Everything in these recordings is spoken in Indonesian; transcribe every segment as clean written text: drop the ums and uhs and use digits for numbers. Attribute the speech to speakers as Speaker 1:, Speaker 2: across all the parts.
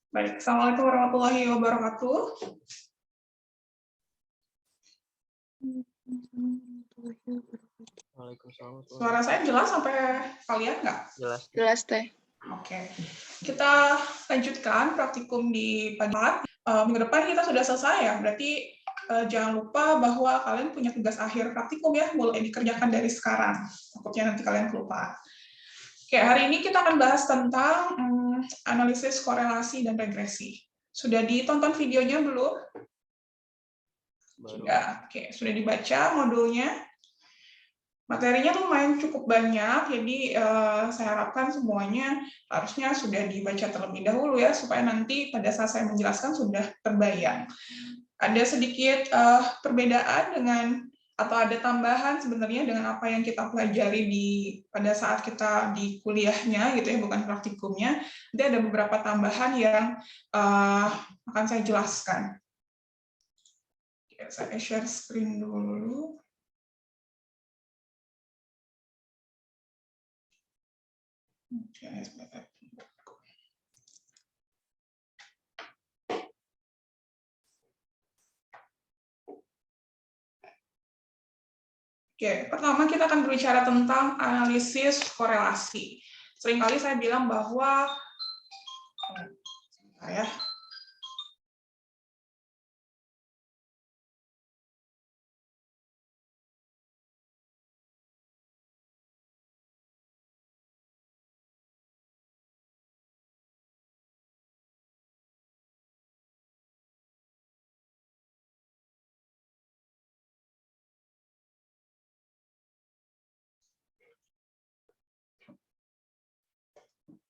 Speaker 1: Baik, Assalamualaikum warahmatullahi wabarakatuh.
Speaker 2: Waalaikumsalam.
Speaker 1: Suara saya jelas sampai kalian nggak?
Speaker 2: Jelas.
Speaker 3: Jelas teh.
Speaker 1: Oke, kita lanjutkan praktikum di pagi hari. Minggu depan kita sudah selesai ya, berarti jangan lupa bahwa kalian punya tugas akhir praktikum ya, mulai dikerjakan dari sekarang. Takutnya nanti kalian kelupaan. Oke, hari ini kita akan bahas tentang analisis korelasi dan regresi. Sudah ditonton videonya belum? Sudah. Oke, sudah dibaca modulnya. Materinya lumayan cukup banyak, jadi saya harapkan semuanya harusnya sudah dibaca terlebih dahulu ya, supaya nanti pada saat saya menjelaskan sudah terbayang. Ada sedikit perbedaan dengan atau ada tambahan sebenarnya dengan apa yang kita pelajari pada saat kita di kuliahnya gitu ya, bukan praktikumnya. Nanti ada beberapa tambahan yang akan saya jelaskan. Oke, saya share screen dulu. Oke, pertama kita akan berbicara tentang analisis korelasi. Seringkali saya bilang bahwa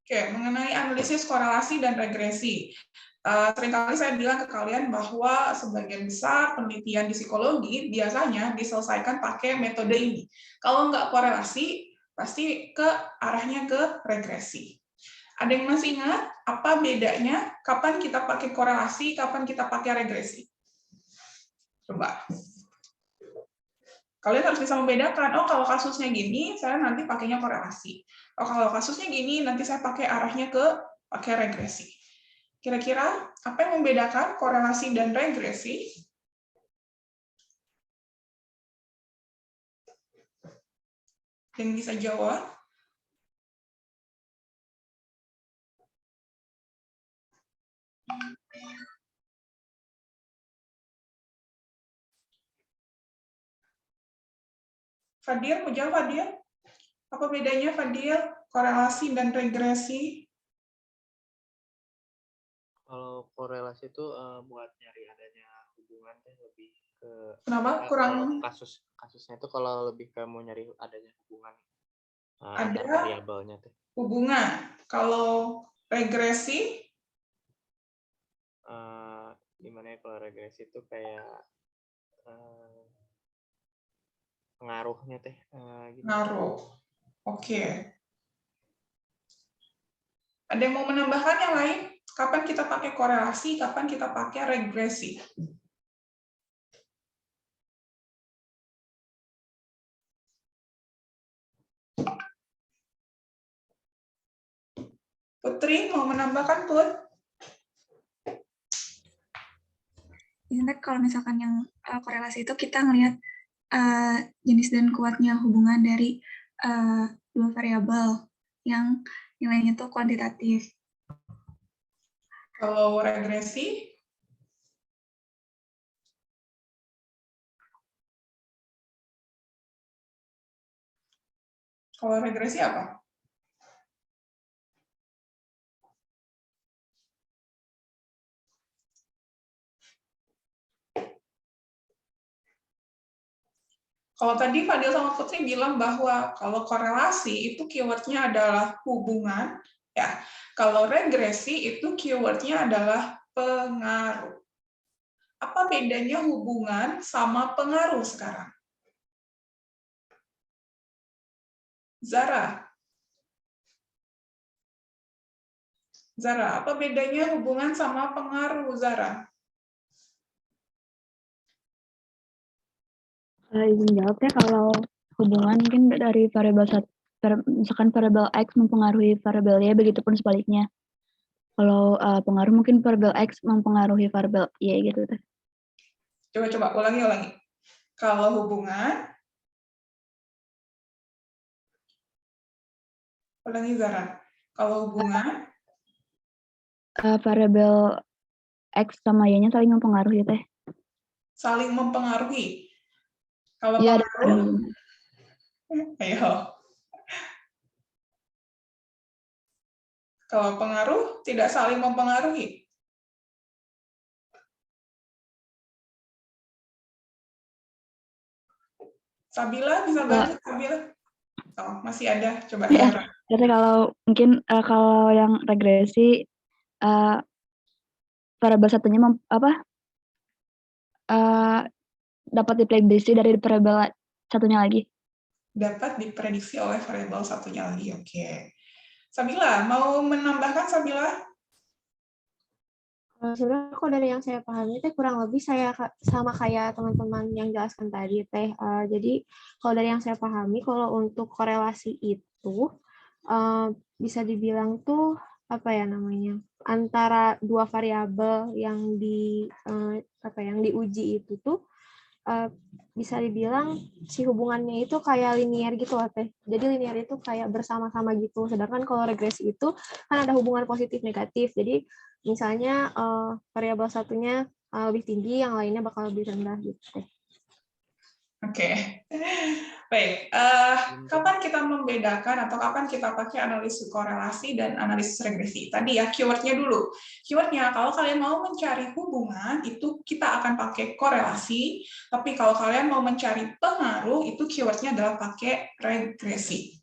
Speaker 1: Oke, mengenai analisis korelasi dan regresi. Seringkali saya bilang ke kalian bahwa sebagian besar penelitian di psikologi biasanya diselesaikan pakai metode ini. Kalau nggak korelasi, pasti arahnya ke regresi. Ada yang masih ingat apa bedanya? Kapan kita pakai korelasi, kapan kita pakai regresi? Coba. Kalian harus bisa membedakan, oh kalau kasusnya gini, saya nanti pakainya korelasi. Oh kalau kasusnya gini, nanti saya pakai arahnya pakai regresi. Kira-kira apa yang membedakan korelasi dan regresi? Yang bisa jawab? Fadil, mau jawab Fadil? Apa bedanya Fadil, korelasi dan regresi?
Speaker 2: Kalau korelasi itu buat nyari adanya hubungan lebih ke.
Speaker 1: Kenapa? Kurang.
Speaker 2: Kasusnya itu kalau lebih ke mau nyari adanya hubungan
Speaker 1: ada
Speaker 2: antar variabelnya tuh.
Speaker 1: Hubungan. Kalau regresi?
Speaker 2: Gimana ya kalau regresi itu kayak pengaruhnya teh.
Speaker 1: Pengaruh. Oke. Ada yang mau menambahkan yang lain? Kapan kita pakai korelasi, kapan kita pakai regresi? Putri, mau menambahkan, Put?
Speaker 4: Ingat kalau misalkan yang korelasi itu kita ngelihat jenis dan kuatnya hubungan dari dua variabel yang nilainya itu kuantitatif.
Speaker 1: Kalau regresi? Kalau regresi apa? Kalau tadi Fadil sama Putri bilang bahwa kalau korelasi itu keywordnya adalah hubungan, ya. Kalau regresi itu keywordnya adalah pengaruh. Apa bedanya hubungan sama pengaruh sekarang? Zara, apa bedanya hubungan sama pengaruh, Zara?
Speaker 3: Izin jawab ya, kalau hubungan mungkin dari variabel misalkan variabel X mempengaruhi variabel Y, begitupun sebaliknya. Kalau pengaruh mungkin variabel X mempengaruhi variabel Y gitu teh.
Speaker 1: Coba ulangi. Kalau hubungan, ulangi Zara. Kalau hubungan,
Speaker 3: Variabel X sama Y-nya saling mempengaruhi teh.
Speaker 1: saling mempengaruhi. Kalau
Speaker 3: Iya, ada
Speaker 1: pengaruh,
Speaker 3: hubungan.
Speaker 1: ayo. Kalau pengaruh tidak saling mempengaruhi. Sabila bisa bantu, Sabila? Oh, masih ada. Coba
Speaker 3: Ya,
Speaker 1: Zara.
Speaker 3: jadi kalau mungkin kalau yang regresi variabel satunya dapat diprediksi dari variabel satunya lagi.
Speaker 1: Dapat diprediksi oleh variabel satunya lagi. Oke. Sabila, mau menambahkan Sabila?
Speaker 5: Sebenarnya kalau dari yang saya pahami teh kurang lebih saya sama kayak teman-teman yang jelaskan tadi teh. Jadi kalau dari yang saya pahami kalau untuk korelasi itu bisa dibilang tuh apa ya namanya antara dua variabel yang yang diuji itu tuh bisa dibilang si hubungannya itu kayak linear gitu lah teh. Jadi linear itu kayak bersama-sama gitu. Sedangkan kalau regresi itu kan ada hubungan positif negatif. Jadi misalnya variabel satunya lebih tinggi, yang lainnya bakal lebih rendah gitu teh.
Speaker 1: Oke. Baik. Kapan kita membedakan atau kapan kita pakai analisis korelasi dan analisis regresi? Tadi ya, keywordnya dulu. Keywordnya, kalau kalian mau mencari hubungan, itu kita akan pakai korelasi. Tapi kalau kalian mau mencari pengaruh, itu keywordnya adalah pakai regresi.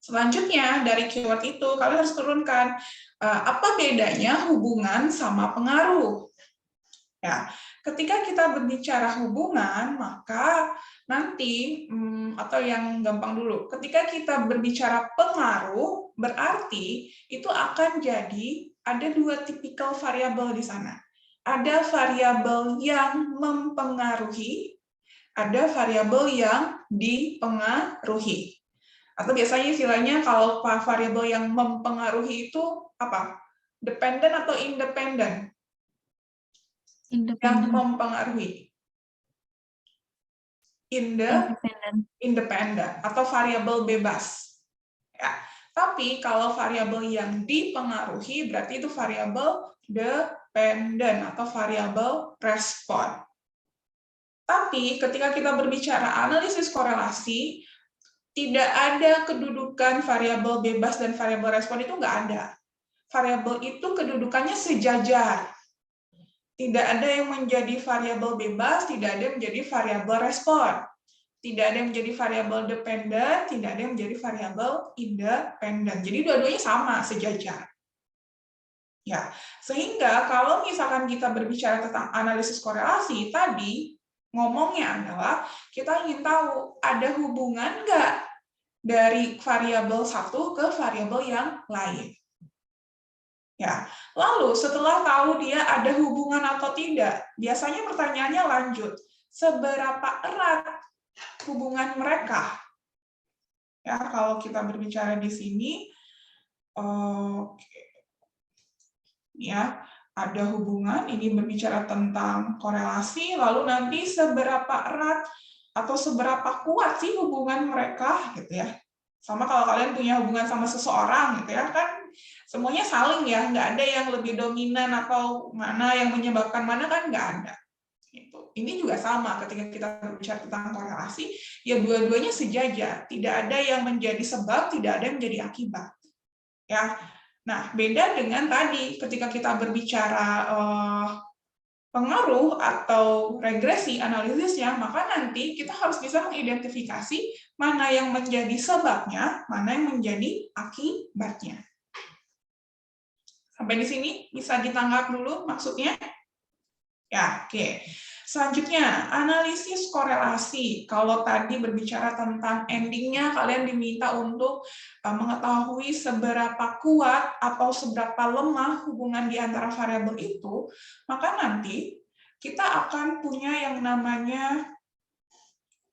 Speaker 1: Selanjutnya, dari keyword itu, kalian harus turunkan apa bedanya hubungan sama pengaruh. Ya, ketika kita berbicara hubungan, maka nanti, atau yang gampang dulu, ketika kita berbicara pengaruh, berarti itu akan jadi ada dua tipikal variabel di sana. Ada variabel yang mempengaruhi, ada variabel yang dipengaruhi. Atau biasanya istilahnya kalau variabel yang mempengaruhi itu apa? Dependent atau independent? Yang mempengaruhi. Independent atau variabel bebas. Ya. Tapi kalau variabel yang dipengaruhi berarti itu variabel dependent atau variabel respon. Tapi ketika kita berbicara analisis korelasi, tidak ada kedudukan variabel bebas dan variabel respon itu nggak ada. Variabel itu kedudukannya sejajar. Tidak ada yang menjadi variabel bebas, tidak ada yang menjadi variabel respon. Tidak ada yang menjadi variabel dependent, tidak ada yang menjadi variabel independent. Jadi dua-duanya sama, sejajar. Ya, sehingga kalau misalkan kita berbicara tentang analisis korelasi, tadi ngomongnya adalah kita ingin tahu ada hubungan nggak dari variabel satu ke variabel yang lain. Ya, lalu setelah tahu dia ada hubungan atau tidak, biasanya pertanyaannya lanjut, seberapa erat hubungan mereka? Ya, kalau kita berbicara di sini, ya, ada hubungan, ini berbicara tentang korelasi, lalu nanti seberapa erat atau seberapa kuat sih hubungan mereka, gitu ya. Sama kalau kalian punya hubungan sama seseorang, gitu ya, kan semuanya saling ya, nggak ada yang lebih dominan atau mana yang menyebabkan mana, kan nggak ada. Gitu. Ini juga sama ketika kita berbicara tentang korelasi, ya dua-duanya sejajar, tidak ada yang menjadi sebab, tidak ada yang menjadi akibat. Ya, nah beda dengan tadi ketika kita berbicara pengaruh atau regresi analisisnya, maka nanti kita harus bisa mengidentifikasi mana yang menjadi sebabnya, mana yang menjadi akibatnya. Sampai di sini bisa ditangkap dulu maksudnya? Ya, oke. Selanjutnya, analisis korelasi. Kalau tadi berbicara tentang endingnya, kalian diminta untuk mengetahui seberapa kuat atau seberapa lemah hubungan di antara variabel itu, maka nanti kita akan punya yang namanya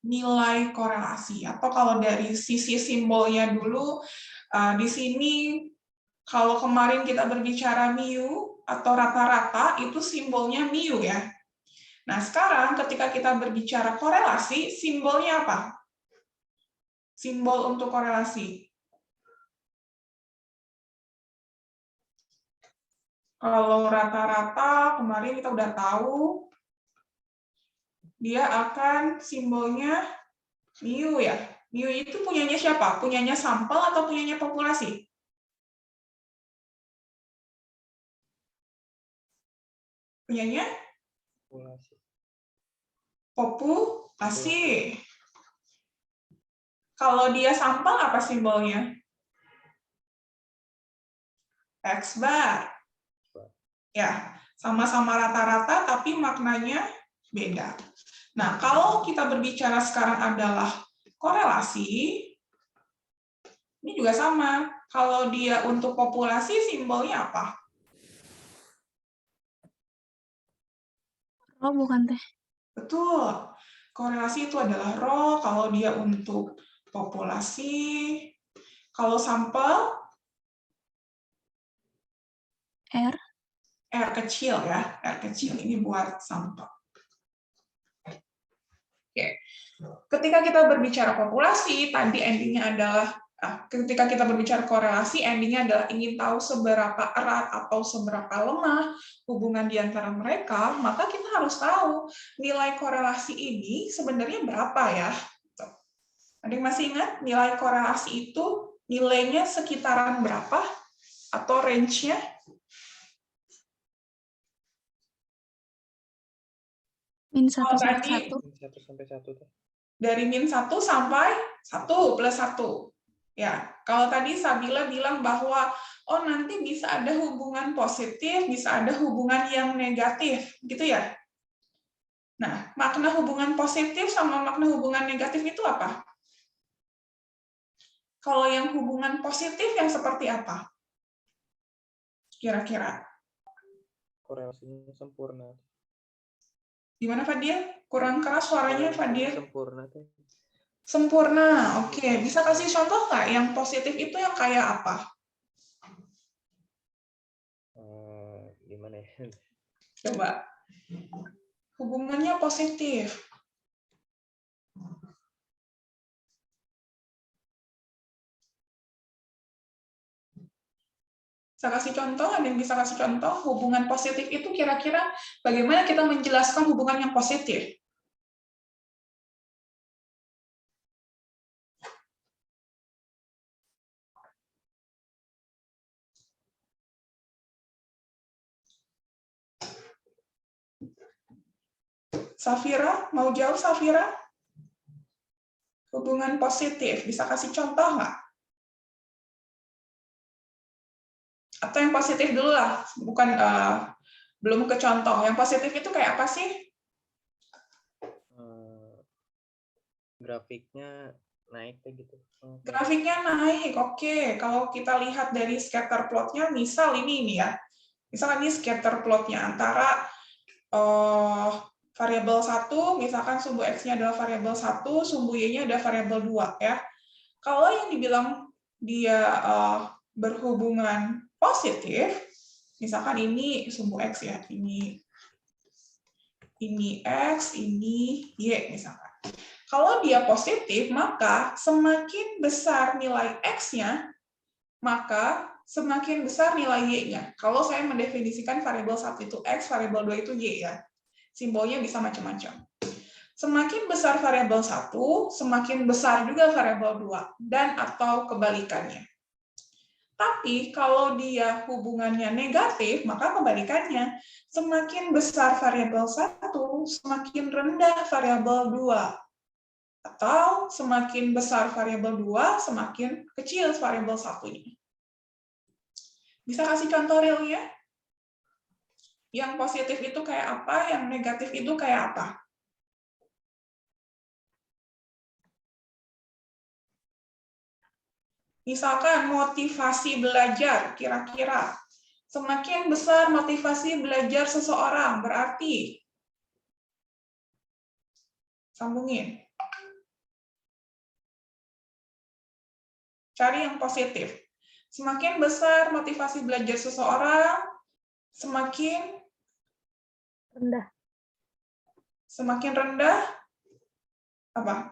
Speaker 1: nilai korelasi. Atau kalau dari sisi simbolnya dulu, di sini Kalau kemarin kita berbicara mu atau rata-rata, itu simbolnya mu ya. Nah, sekarang ketika kita berbicara korelasi, simbolnya apa? Simbol untuk korelasi. Kalau rata-rata, kemarin kita udah tahu, dia akan simbolnya mu ya. Mu itu punyanya siapa? Punyanya sampel atau punyanya populasi? Punyanya
Speaker 2: Populasi.
Speaker 1: populasi. Kalau dia sampel, apa simbolnya? X bar. Ya, sama-sama rata-rata, tapi maknanya beda. Nah, kalau kita berbicara sekarang adalah korelasi, ini juga sama. Kalau dia untuk populasi, simbolnya apa?
Speaker 3: Oh, bukan teh.
Speaker 1: Betul. Korelasi itu adalah rho kalau dia untuk populasi. Kalau sampel,
Speaker 3: R.
Speaker 1: R kecil ya. R kecil ini buat sampel. Oke. Ketika kita berbicara populasi, tadi endingnya adalah ketika kita berbicara korelasi, endingnya adalah ingin tahu seberapa erat atau seberapa lemah hubungan di antara mereka, maka kita harus tahu nilai korelasi ini sebenarnya berapa ya. Ada yang masih ingat nilai korelasi itu nilainya sekitaran berapa atau range-nya?
Speaker 3: Min 1
Speaker 1: Oh,
Speaker 3: sampai
Speaker 1: tadi
Speaker 3: 1.
Speaker 2: 1 sampai 1 tuh.
Speaker 1: dari min 1 sampai 1 plus 1. Ya, kalau tadi Sabila bilang bahwa oh nanti bisa ada hubungan positif, bisa ada hubungan yang negatif, gitu ya. Nah, makna hubungan positif sama makna hubungan negatif itu apa? Kalau yang hubungan positif yang seperti apa? Kira-kira.
Speaker 2: Korelasinya sempurna.
Speaker 1: Gimana Fadil? Kurang keras suaranya Fadil.
Speaker 2: Sempurna tuh.
Speaker 1: Sempurna, oke. Bisa kasih contoh nggak yang positif itu yang kayak apa?
Speaker 2: Gimana ya?
Speaker 1: Coba. Hubungannya positif. Bisa kasih contoh, ada yang bisa kasih contoh hubungan positif itu kira-kira bagaimana kita menjelaskan hubungan yang positif? Safira, mau jawab Safira? Hubungan positif, bisa kasih contoh nggak? Atau yang positif dulu lah, bukan belum ke contoh. Yang positif itu kayak apa sih?
Speaker 2: Grafiknya naik kayak gitu.
Speaker 1: Grafiknya naik, oke. Kalau kita lihat dari scatter plotnya, misal ini ya. Misalkan ini scatter plotnya antara variabel 1, misalkan sumbu X-nya adalah variabel 1, sumbu Y-nya adalah variabel 2 ya. Kalau yang dibilang dia berhubungan positif, misalkan ini sumbu X ya, ini X, ini Y misalkan. Kalau dia positif, maka semakin besar nilai X-nya, maka semakin besar nilai Y-nya. Kalau saya mendefinisikan variabel 1 itu X, variabel 2 itu Y ya. Simbolnya bisa macam-macam. Semakin besar variabel 1, semakin besar juga variabel 2, dan atau kebalikannya. Tapi kalau dia hubungannya negatif, maka kebalikannya. Semakin besar variabel 1, semakin rendah variabel 2. Atau semakin besar variabel 2, semakin kecil variabel 1-nya. Bisa kasih contoh realnya? Yang positif itu kayak apa, yang negatif itu kayak apa? Misalkan motivasi belajar, kira-kira semakin besar motivasi belajar seseorang, berarti sambungin. Cari yang positif. Semakin besar motivasi belajar seseorang, semakin rendah apa?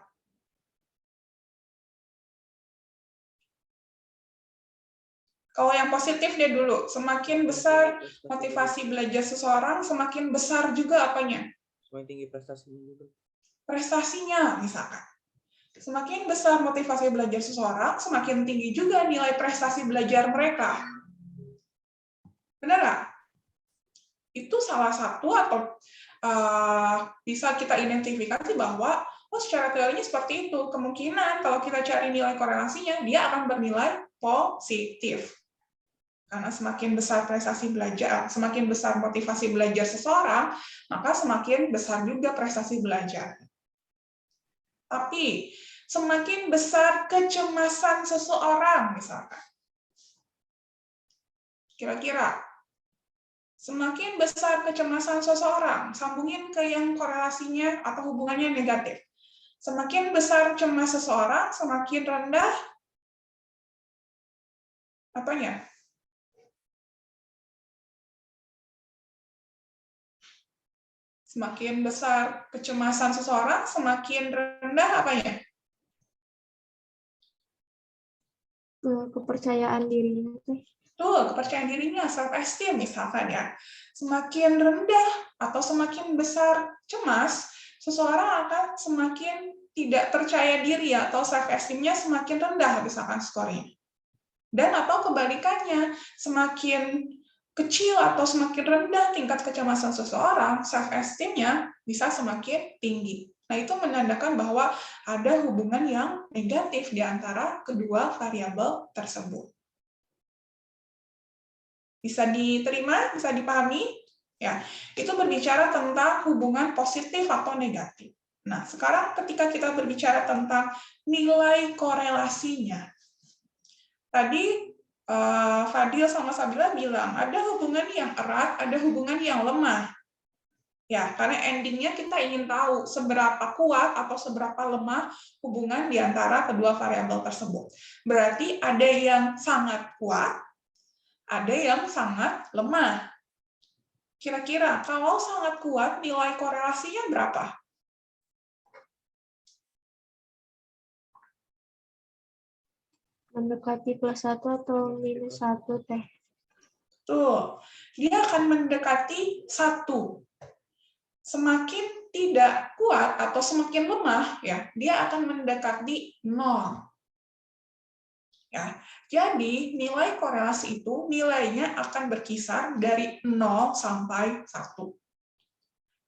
Speaker 1: Kalau yang positif dia dulu, semakin besar motivasi belajar seseorang, semakin besar juga apanya?
Speaker 2: Semakin tinggi prestasinya juga.
Speaker 1: Prestasinya, misalkan. Semakin besar motivasi belajar seseorang, semakin tinggi juga nilai prestasi belajar mereka. Benar nggak? Itu salah satu atau bisa kita identifikasi bahwa secara teorinya seperti itu. Kemungkinan kalau kita cari nilai korelasinya, dia akan bernilai positif. Karena semakin besar prestasi belajar, semakin besar motivasi belajar seseorang, maka semakin besar juga prestasi belajar. Tapi semakin besar kecemasan seseorang, misalkan. Kira-kira, semakin besar kecemasan seseorang, sambungin ke yang korelasinya atau hubungannya negatif. Semakin besar cemas seseorang, semakin rendah apanya? Semakin besar kecemasan seseorang, semakin rendah apanya?
Speaker 5: Kepercayaan dirinya.
Speaker 1: Tuh, kepercayaan dirinya, self-esteem misalkan ya. Semakin rendah atau semakin besar cemas, seseorang akan semakin tidak percaya diri atau self-esteem-nya semakin rendah misalkan skornya. Dan atau kebalikannya, semakin kecil atau semakin rendah tingkat kecemasan seseorang, self-esteem-nya bisa semakin tinggi. Nah, itu menandakan bahwa ada hubungan yang negatif di antara kedua variabel tersebut. Bisa diterima, bisa dipahami? Ya, itu berbicara tentang hubungan positif atau negatif. Nah, sekarang ketika kita berbicara tentang nilai korelasinya, tadi Fadil sama Sabila bilang, ada hubungan yang erat, ada hubungan yang lemah. Ya, karena endingnya kita ingin tahu seberapa kuat atau seberapa lemah hubungan di antara kedua variabel tersebut. Berarti ada yang sangat kuat, ada yang sangat lemah. Kira-kira kalau sangat kuat, nilai korelasinya berapa?
Speaker 5: Mendekati +1 atau -1 teh?
Speaker 1: Tuh, dia akan mendekati 1. Semakin tidak kuat atau semakin lemah, ya, dia akan mendekati 0. Ya, jadi nilai korelasi itu nilainya akan berkisar dari 0 sampai 1.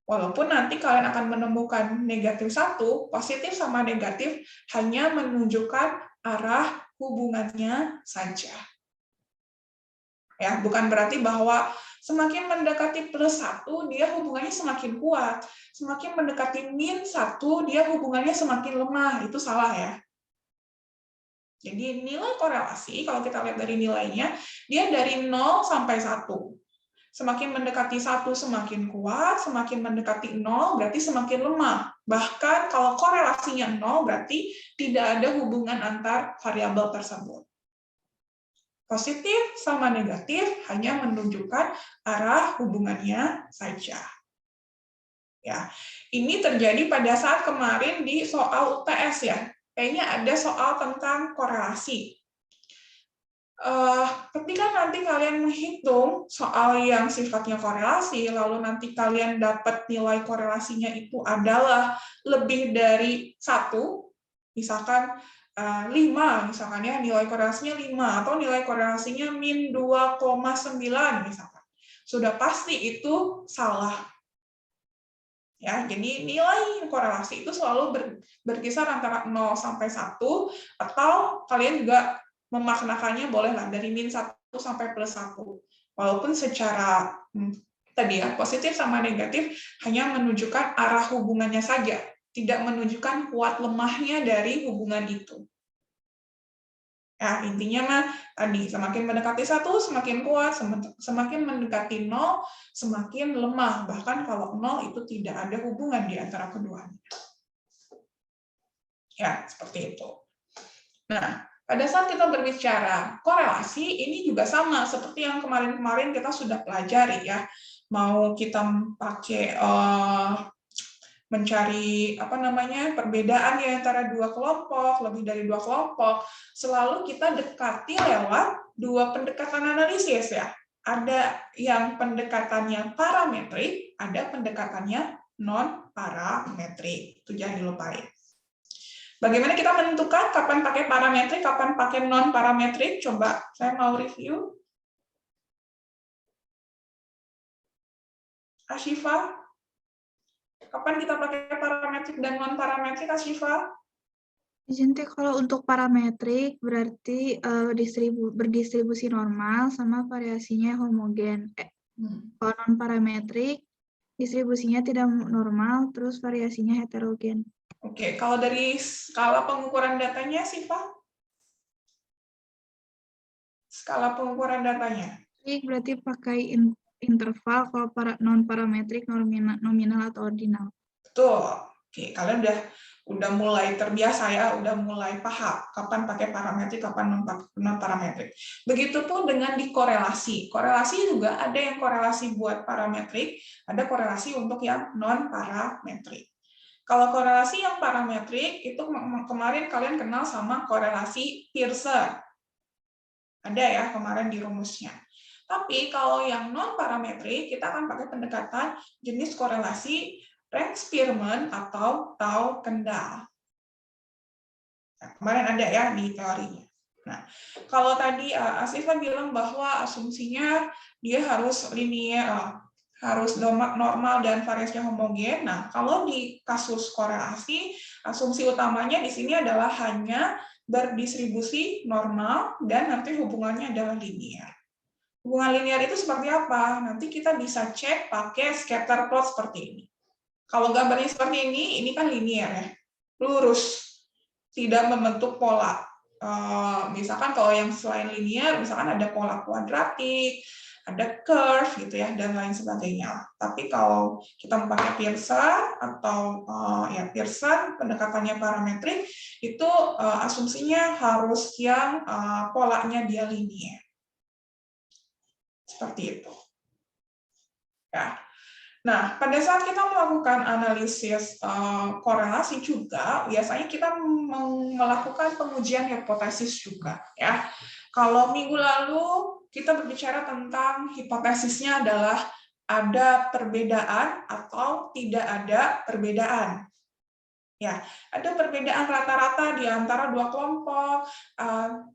Speaker 1: Walaupun nanti kalian akan menemukan negatif 1, positif sama negatif hanya menunjukkan arah hubungannya saja. Ya, bukan berarti bahwa semakin mendekati +1, dia hubungannya semakin kuat. Semakin mendekati -1, dia hubungannya semakin lemah. Itu salah ya. Jadi nilai korelasi, kalau kita lihat dari nilainya, dia dari 0 sampai 1. Semakin mendekati 1 semakin kuat, semakin mendekati 0 berarti semakin lemah. Bahkan kalau korelasinya 0 berarti tidak ada hubungan antar variabel tersebut. Positif sama negatif hanya menunjukkan arah hubungannya saja. Ya, ini terjadi pada saat kemarin di soal UTS ya. Kayaknya ada soal tentang korelasi. Ketika nanti kalian menghitung soal yang sifatnya korelasi, lalu nanti kalian dapat nilai korelasinya itu adalah lebih dari 1, misalkan 5, misalkan ya, nilai korelasinya 5, atau nilai korelasinya -2,9, misalkan. Sudah pasti itu salah. Ya, jadi nilai korelasi itu selalu berkisar antara 0 sampai 1, atau kalian juga memaknakannya bolehlah dari -1 sampai +1. Walaupun secara tadi ya, positif sama negatif hanya menunjukkan arah hubungannya saja, tidak menunjukkan kuat lemahnya dari hubungan itu. Ya, intinya mah tadi semakin mendekati 1 semakin kuat, semakin mendekati 0 semakin lemah. Bahkan kalau 0 itu tidak ada hubungan di antara keduanya. Ya, seperti itu. Nah, Pada saat kita berbicara korelasi, ini juga sama seperti yang kemarin-kemarin kita sudah pelajari ya. Mau kita pakai mencari perbedaan di antara dua kelompok, lebih dari dua kelompok, selalu kita dekati lewat dua pendekatan analisis ya. Ada yang pendekatannya parametrik, ada pendekatannya non parametrik. Itu jangan dilupain. Bagaimana kita menentukan kapan pakai parametrik, kapan pakai non parametrik? Coba saya mau review. Ashifa, kapan kita pakai parametrik dan non parametrik, Ashifa?
Speaker 6: Jadi kalau untuk parametrik berarti berdistribusi normal sama variasinya homogen. Kalau non parametrik distribusinya tidak normal terus variasinya heterogen.
Speaker 1: Oke, kalau dari skala pengukuran datanya, Siva? Skala pengukuran datanya.
Speaker 6: Berarti pakai interval kalau non parametrik nominal atau ordinal.
Speaker 1: Betul. Oke, kalian udah mulai terbiasa ya, udah mulai paham kapan pakai parametrik, kapan non parametrik. Begitupun dengan di korelasi. Korelasi juga ada yang korelasi buat parametrik, ada korelasi untuk yang non parametrik. Kalau korelasi yang parametrik itu kemarin kalian kenal sama korelasi Pearson. Ada ya kemarin di rumusnya. Tapi kalau yang non parametrik kita akan pakai pendekatan jenis korelasi Rank-Spearman atau Tau Kendall. Nah, kemarin ada ya di teorinya. Nah, kalau tadi Asifa bilang bahwa asumsinya dia harus linear, harus normal dan variasinya homogen. Nah, kalau di kasus korelasi, asumsi utamanya di sini adalah hanya berdistribusi normal dan nanti hubungannya adalah linear. Hubungan linear itu seperti apa? Nanti kita bisa cek pakai scatter plot seperti ini. Kalau gambarnya seperti ini kan linear ya, lurus, tidak membentuk pola. Misalkan kalau yang selain linear, misalkan ada pola kuadratik, ada curve gitu ya, dan lain sebagainya. Tapi kalau kita memakai Pearson atau Pearson pendekatannya parametrik, itu asumsinya harus yang polanya dia linear. Seperti itu. Ya. Nah, pada saat kita melakukan analisis korelasi juga, biasanya kita melakukan pengujian hipotesis juga, ya. Kalau minggu lalu kita berbicara tentang hipotesisnya adalah ada perbedaan atau tidak ada perbedaan. Ya, ada perbedaan rata-rata di antara dua kelompok,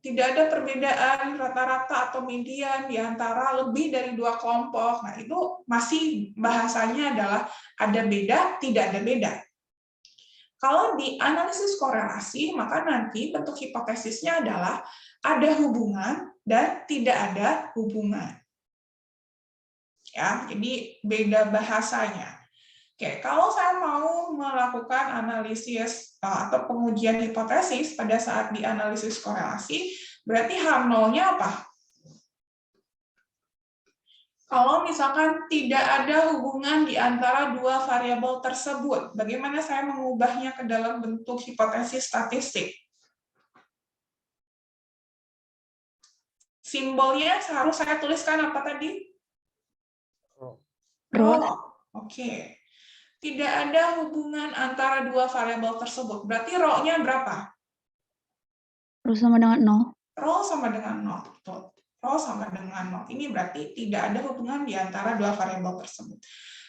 Speaker 1: tidak ada perbedaan rata-rata atau median di antara lebih dari dua kelompok. Nah, itu masih bahasanya adalah ada beda, tidak ada beda. Kalau di analisis korelasi, maka nanti bentuk hipotesisnya adalah ada hubungan dan tidak ada hubungan. Ya, jadi beda bahasanya. Oke, kalau saya mau melakukan analisis atau pengujian hipotesis pada saat di analisis korelasi, berarti H0-nya apa? Kalau misalkan tidak ada hubungan di antara dua variabel tersebut, bagaimana saya mengubahnya ke dalam bentuk hipotesis statistik? Simbolnya harus saya tuliskan apa tadi? Rho. Oke. Tidak ada hubungan antara dua variabel tersebut. Berarti rho-nya berapa?
Speaker 3: Rho sama dengan 0.
Speaker 1: Rho sama dengan 0. Rho sama dengan 0. Ini berarti tidak ada hubungan di antara dua variabel tersebut.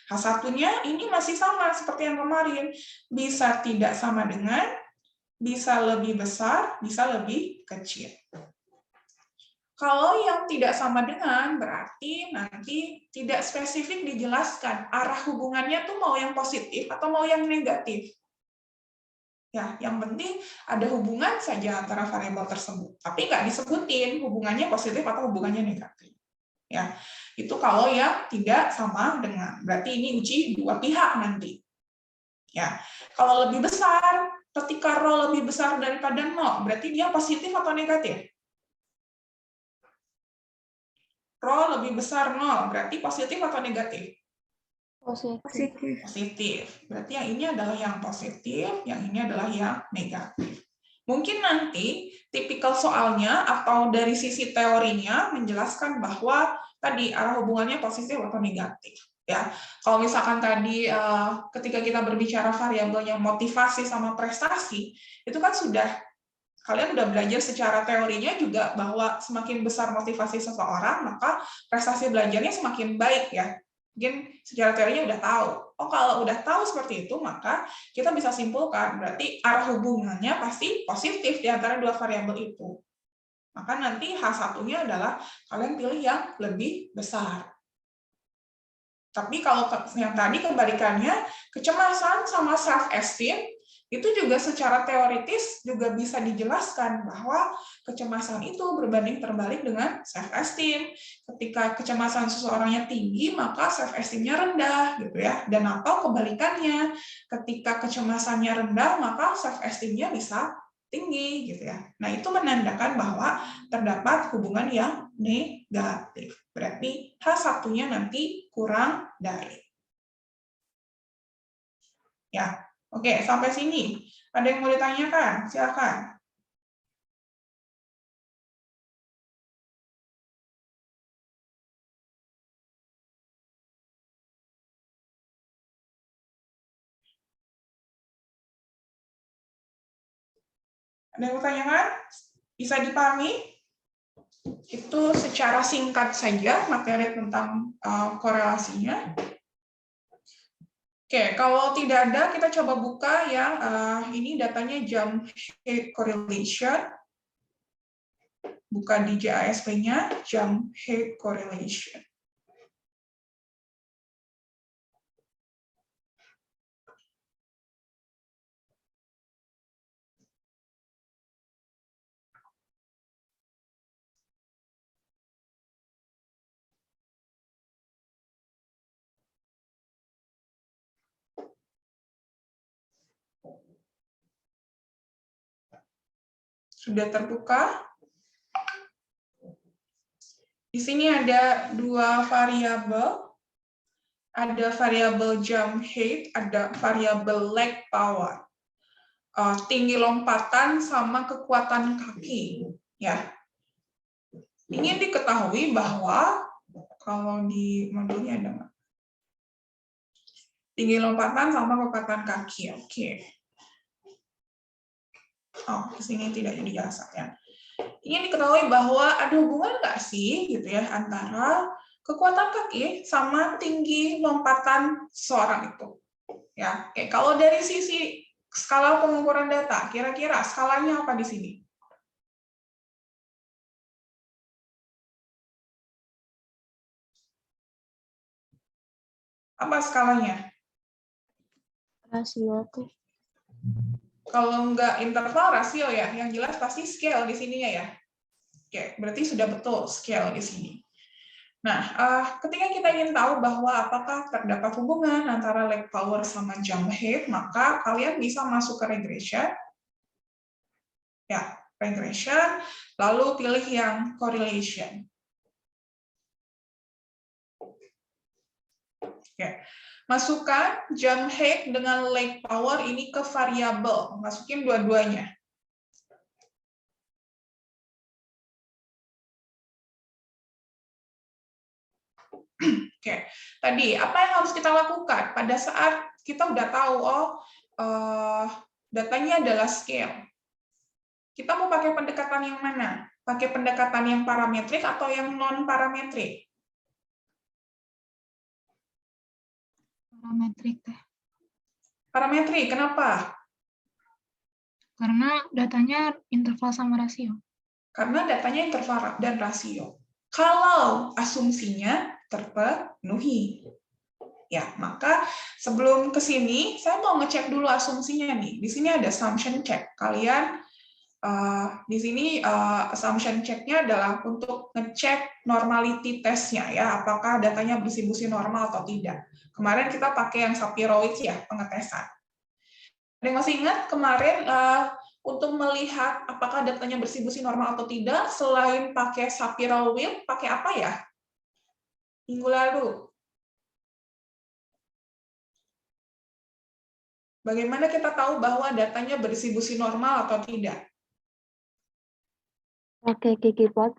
Speaker 1: H1-nya ini masih sama seperti yang kemarin. Bisa tidak sama dengan, bisa lebih besar, bisa lebih kecil. Kalau yang tidak sama dengan, berarti nanti tidak spesifik dijelaskan arah hubungannya tuh mau yang positif atau mau yang negatif. Ya, yang penting ada hubungan saja antara variabel tersebut. Tapi nggak disebutin hubungannya positif atau hubungannya negatif. Ya, itu kalau yang tidak sama dengan. Berarti ini uji dua pihak nanti. Ya, kalau lebih besar, ketika rho lebih besar daripada 0, berarti dia positif atau negatif? Rho lebih besar 0, berarti positif atau negatif?
Speaker 5: Positif.
Speaker 1: Positif. Berarti yang ini adalah yang positif, yang ini adalah yang negatif. Mungkin nanti tipikal soalnya atau dari sisi teorinya menjelaskan bahwa tadi arah hubungannya positif atau negatif. Ya, kalau misalkan tadi ketika kita berbicara variabelnya motivasi sama prestasi, itu kan kalian udah belajar secara teorinya juga bahwa semakin besar motivasi seseorang, maka prestasi belajarnya semakin baik ya. Mungkin secara teorinya udah tahu. Oh, kalau udah tahu seperti itu, maka kita bisa simpulkan berarti arah hubungannya pasti positif di antara dua variabel itu. Maka nanti H1-nya adalah kalian pilih yang lebih besar. Tapi kalau yang tadi kebalikannya, kecemasan sama self-esteem, itu juga secara teoritis juga bisa dijelaskan bahwa kecemasan itu berbanding terbalik dengan self-esteem. Ketika kecemasan seseorangnya tinggi, maka self-esteem-nya rendah, gitu ya. Dan atau kebalikannya, ketika kecemasannya rendah, maka self-esteem-nya bisa tinggi, gitu ya. Nah, itu menandakan bahwa terdapat hubungan yang negatif. Berarti H1-nya nanti kurang dari. Ya, oke, sampai sini. Ada yang mau ditanyakan? Silakan. Ada yang mau tanyakan? Bisa dipahami? Itu secara singkat saja materi tentang korelasinya. Oke, kalau tidak ada, kita coba buka yang ini datanya jump-head correlation. Buka di JASP-nya, jump-head correlation. Sudah terbuka? Di sini ada dua variabel. Ada variabel jump height, ada variabel leg power. Tinggi lompatan sama kekuatan kaki. Ya. Ingin diketahui bahwa kalau di modulnya ada nggak? Tinggi lompatan sama kekuatan kaki. Oke. Oh, di sini tidak dijelaskan ya. Ingin diketahui bahwa ada hubungan nggak sih gitu ya antara kekuatan kaki sama tinggi lompatan seorang itu. Ya, oke. Kalau dari sisi skala pengukuran data, kira-kira skalanya apa di sini? Apa skalanya?
Speaker 5: Rasio tuh.
Speaker 1: Kalau nggak interval, rasio ya. Yang jelas pasti scale di sininya ya. Oke, berarti sudah betul scale di sini. Nah, ketika kita ingin tahu bahwa apakah terdapat hubungan antara leg power sama jump height, maka kalian bisa masuk ke regression. Ya, regression, lalu pilih yang correlation. Oke. Masukkan jump height dengan leg power ini ke variabel. Masukin dua-duanya. Oke. Tadi, apa yang harus kita lakukan? Pada saat kita udah tahu, datanya adalah scale. Kita mau pakai pendekatan yang mana? Pakai pendekatan yang parametrik atau yang non-parametrik?
Speaker 6: Parametrik teh.
Speaker 1: Parametrik, kenapa?
Speaker 6: Karena datanya interval sama rasio.
Speaker 1: Karena datanya interval dan rasio. Kalau asumsinya terpenuhi. Ya, maka sebelum ke sini, saya mau ngecek dulu asumsinya nih. Di sini ada assumption check. Kalian di sini assumption check-nya adalah untuk ngecek normality test-nya ya, apakah datanya berdistribusi normal atau tidak. Kemarin kita pakai yang Sapir-Whorf ya, pengetesan. Ada yang masih ingat kemarin untuk melihat apakah datanya berdistribusi normal atau tidak, selain pakai Sapir-Whorf, pakai apa ya? Minggu lalu. Bagaimana kita tahu bahwa datanya berdistribusi normal atau tidak?
Speaker 3: Pakai Kiki plot.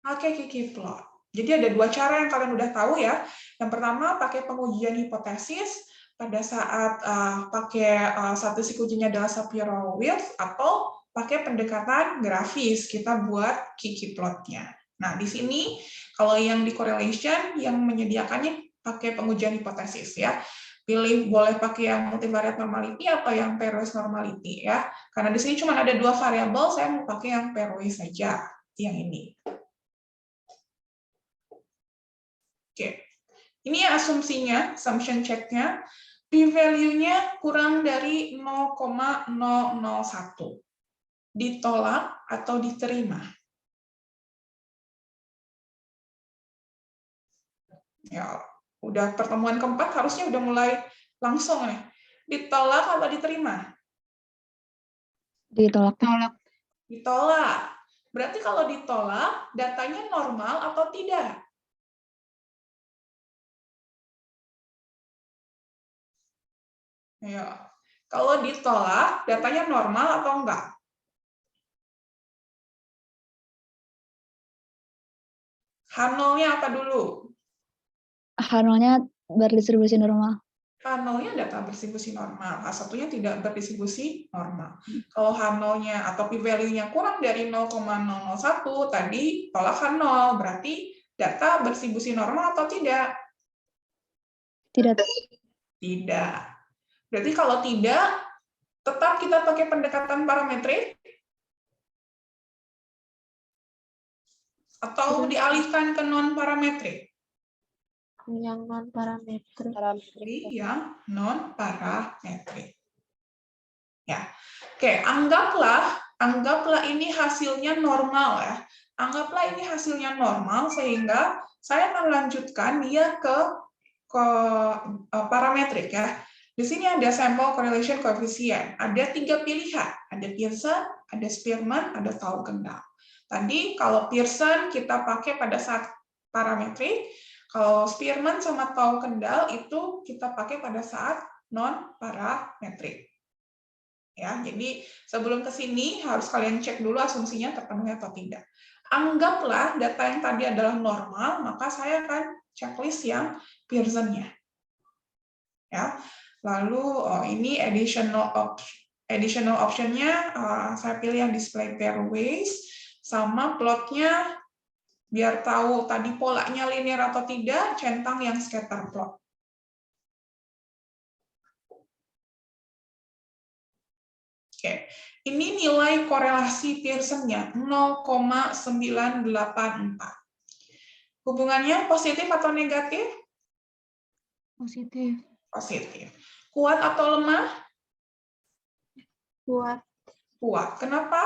Speaker 1: Pakai Kiki plot. Jadi ada dua cara yang kalian udah tahu ya. Yang pertama pakai pengujian hipotesis pada saat pakai statistik ujinya adalah Shapiro-Wilks, atau pakai pendekatan grafis kita buat Kiki plotnya. Nah di sini kalau yang di correlation yang menyediakannya pakai pengujian hipotesis ya. Pilih boleh pakai yang multivariate normality atau yang pairwise normality ya. Karena di sini cuma ada dua variabel, saya mau pakai yang pairwise saja, yang ini. Oke, ini asumsinya, assumption check-nya, p-value-nya kurang dari 0,001. Ditolak atau diterima? Ya, udah pertemuan keempat harusnya udah mulai langsung nih. Ditolak atau diterima?
Speaker 3: Ditolak.
Speaker 1: Ditolak. Berarti kalau ditolak, datanya normal atau tidak? Ya. Kalau ditolak, datanya normal atau enggak? H0-nya apa dulu?
Speaker 3: H0-nya berdistribusi normal.
Speaker 1: H0-nya data berdistribusi normal, H1-nya tidak berdistribusi normal. Kalau H0-nya atau p-value-nya kurang dari 0,001, tadi tolak H0, berarti data berdistribusi normal atau tidak?
Speaker 3: Tidak.
Speaker 1: Tidak. Berarti kalau tidak, tetap kita pakai pendekatan parametrik? Atau dialihkan ke non-parametrik?
Speaker 5: Yang non-parametrik.
Speaker 1: Yang non-parametrik. Ya. Oke, anggaplah ini hasilnya normal ya. Anggaplah ini hasilnya normal sehingga saya akan lanjutkan dia ke parametrik ya. Di sini ada sample correlation coefficient. Ada 3 pilihan. Ada Pearson, ada Spearman, ada Tau Kendall. Tadi kalau Pearson kita pakai pada saat parametrik, kalau Spearman sama Tau Kendall itu kita pakai pada saat non parametrik. Ya, jadi sebelum ke sini harus kalian cek dulu asumsinya terpenuhi atau tidak. Anggaplah data yang tadi adalah normal, maka saya akan checklist yang Pearson-nya. Ya. Lalu ini additional option-nya saya pilih yang display pairwise, sama plotnya biar tahu tadi polanya linear atau tidak, centang yang scatter plot. Oke, ini nilai korelasi Pearson-nya 0,984. Hubungannya positif atau negatif?
Speaker 6: Positif.
Speaker 1: Positif. Kuat atau lemah?
Speaker 5: Kuat.
Speaker 1: Kuat. Kenapa?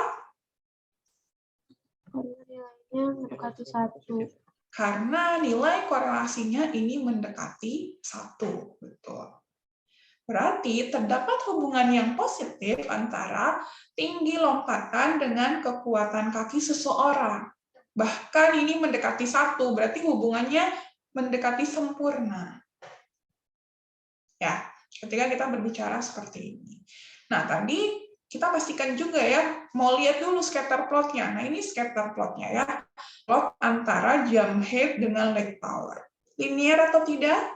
Speaker 5: Karena nilainya mendekati 1.
Speaker 1: Karena nilai korelasinya ini mendekati 1. Betul. Berarti terdapat hubungan yang positif antara tinggi lompatan dengan kekuatan kaki seseorang. Bahkan ini mendekati 1, berarti hubungannya mendekati sempurna. Ya, ketika kita berbicara seperti ini. Nah, tadi kita pastikan juga ya, mau lihat dulu scatter plot-nya. Nah, ini scatter plot-nya ya. Plot antara jump height dengan leg power. Linear atau tidak?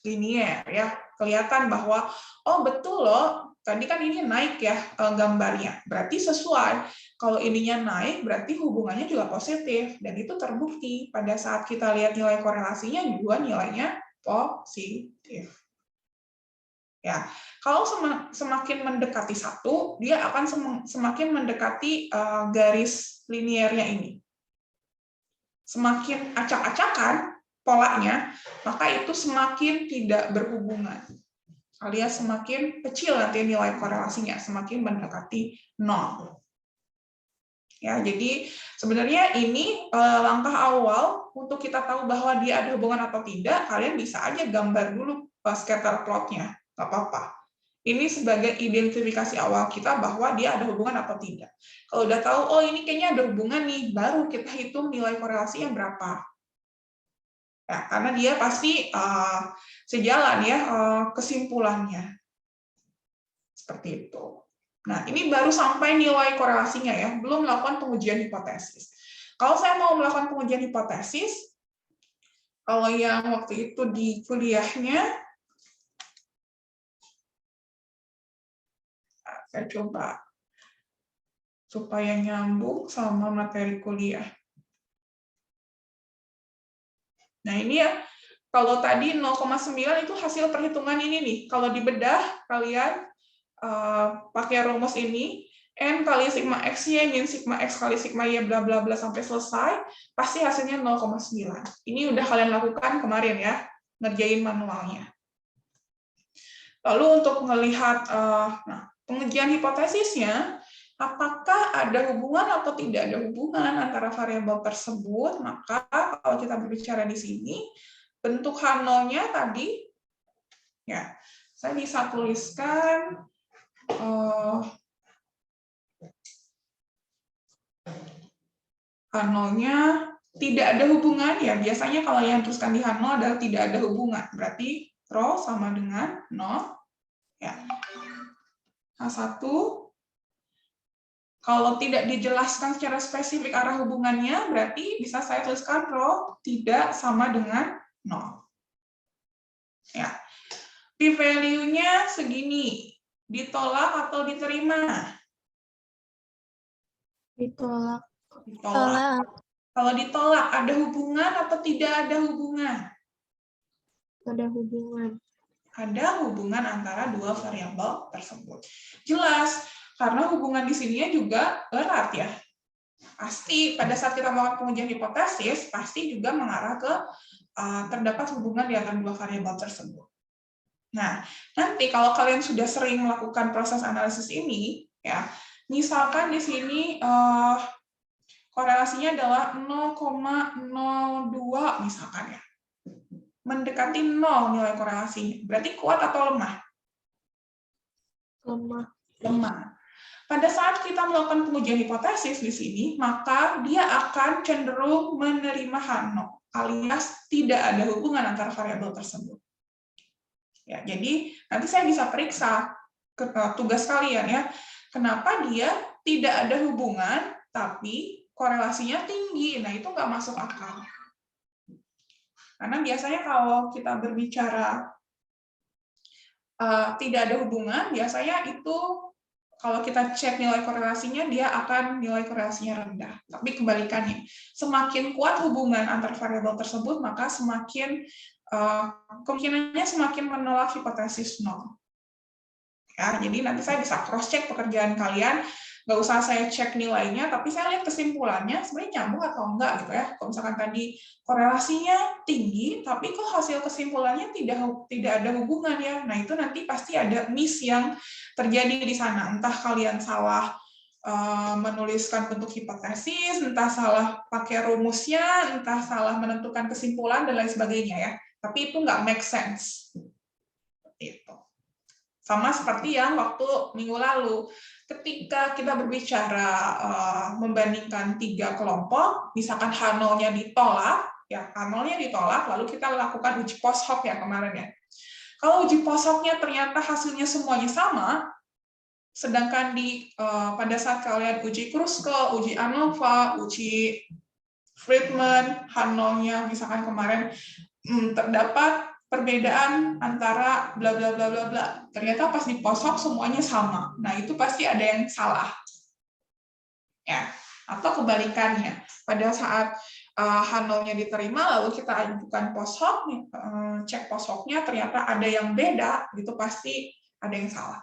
Speaker 1: Linear ya. Kelihatan bahwa, oh betul loh, tadi kan ini naik ya gambarnya. Berarti sesuai. Kalau ininya naik, berarti hubungannya juga positif. Dan itu terbukti pada saat kita lihat nilai korelasinya, juga nilainya positif. Ya, kalau semakin mendekati 1, dia akan semakin mendekati garis linearnya ini. Semakin acak-acakan polanya, maka itu semakin tidak berhubungan. Alias semakin kecil nanti nilai korelasinya, semakin mendekati 0. Ya, jadi sebenarnya ini langkah awal untuk kita tahu bahwa dia ada hubungan atau tidak. Kalian bisa aja gambar dulu scatter plot-nya, nggak apa-apa. Ini sebagai identifikasi awal kita bahwa dia ada hubungan atau tidak. Kalau udah tahu, oh ini kayaknya ada hubungan nih, baru kita hitung nilai korelasinya berapa. Ya, karena dia pasti sejalan ya kesimpulannya. Seperti itu. Nah, ini baru sampai nilai korelasinya ya, belum melakukan pengujian hipotesis. Kalau saya mau melakukan pengujian hipotesis, kalau yang waktu itu di kuliahnya, saya coba supaya nyambung sama materi kuliah. Nah, ini ya, kalau tadi 0,9 itu hasil perhitungan ini nih. Kalau dibedah, kalian pakai rumus ini, N kali sigma X-Y, min sigma X kali sigma Y, bla bla bla sampai selesai, pasti hasilnya 0,9. Ini udah kalian lakukan kemarin ya, ngerjain manualnya. Lalu untuk melihat pengujian hipotesisnya, apakah ada hubungan atau tidak ada hubungan antara variabel tersebut, maka kalau kita berbicara di sini, bentuk H0-nya tadi, ya, saya bisa tuliskan H0-nya tidak ada hubungan, ya biasanya kalau yang tuliskan di H0 adalah tidak ada hubungan, berarti rho sama dengan 0, ya. H1, kalau tidak dijelaskan secara spesifik arah hubungannya, berarti bisa saya tuliskan rho tidak sama dengan 0. Ya. P-value-nya segini, ditolak atau diterima?
Speaker 5: Ditolak.
Speaker 1: Ditolak. Kalau ditolak, ada hubungan atau tidak ada hubungan?
Speaker 5: Ada hubungan.
Speaker 1: Ada hubungan antara dua variabel tersebut. Jelas, karena hubungan di sininya juga erat ya. Pasti pada saat kita melakukan pengujian hipotesis, pasti juga mengarah ke terdapat hubungan di antara dua variabel tersebut. Nah, nanti kalau kalian sudah sering melakukan proses analisis ini, ya, misalkan di sini korelasinya adalah 0,02 misalkan ya, mendekati 0 nilai korelasinya, berarti kuat atau lemah?
Speaker 5: Lemah.
Speaker 1: Lemah. Pada saat kita melakukan pengujian hipotesis di sini, maka dia akan cenderung menerima H0, alias tidak ada hubungan antara variabel tersebut. Ya, jadi nanti saya bisa periksa tugas kalian ya, kenapa dia tidak ada hubungan tapi korelasinya tinggi. Nah, itu nggak masuk akal. Karena biasanya kalau kita berbicara tidak ada hubungan, biasanya itu kalau kita cek nilai korelasinya, dia akan nilai korelasinya rendah. Tapi kebalikannya, semakin kuat hubungan antar variabel tersebut, maka semakin kemungkinannya semakin menolak hipotesis 0. Ya, jadi nanti saya bisa cross-check pekerjaan kalian, nggak usah saya cek nilainya, tapi saya lihat kesimpulannya sebenarnya nyambung atau enggak gitu ya. Kalau misalkan tadi korelasinya tinggi, tapi kok hasil kesimpulannya tidak ada hubungan ya. Nah itu nanti pasti ada miss yang terjadi di sana. Entah kalian salah menuliskan bentuk hipotesis, entah salah pakai rumusnya, entah salah menentukan kesimpulan dan lain sebagainya ya. Tapi itu nggak make sense. Itu. Sama seperti yang waktu minggu lalu, ketika kita berbicara membandingkan 3 kelompok, misalkan H0-nya ditolak, ya H0-nya ditolak, lalu kita lakukan uji post hoc ya kemarin ya. Kalau uji post hoc-nya ternyata hasilnya semuanya sama, sedangkan pada saat kalian uji Kruskal, uji ANOVA, uji Friedman, H0-nya misalkan kemarin terdapat perbedaan antara bla bla bla bla bla. Ternyata pas di post hoc semuanya sama. Nah, itu pasti ada yang salah. Ya, atau kebalikannya. Pada saat H0-nya diterima lalu kita ajukan post hoc, cek post hoc-nya ternyata ada yang beda, itu pasti ada yang salah.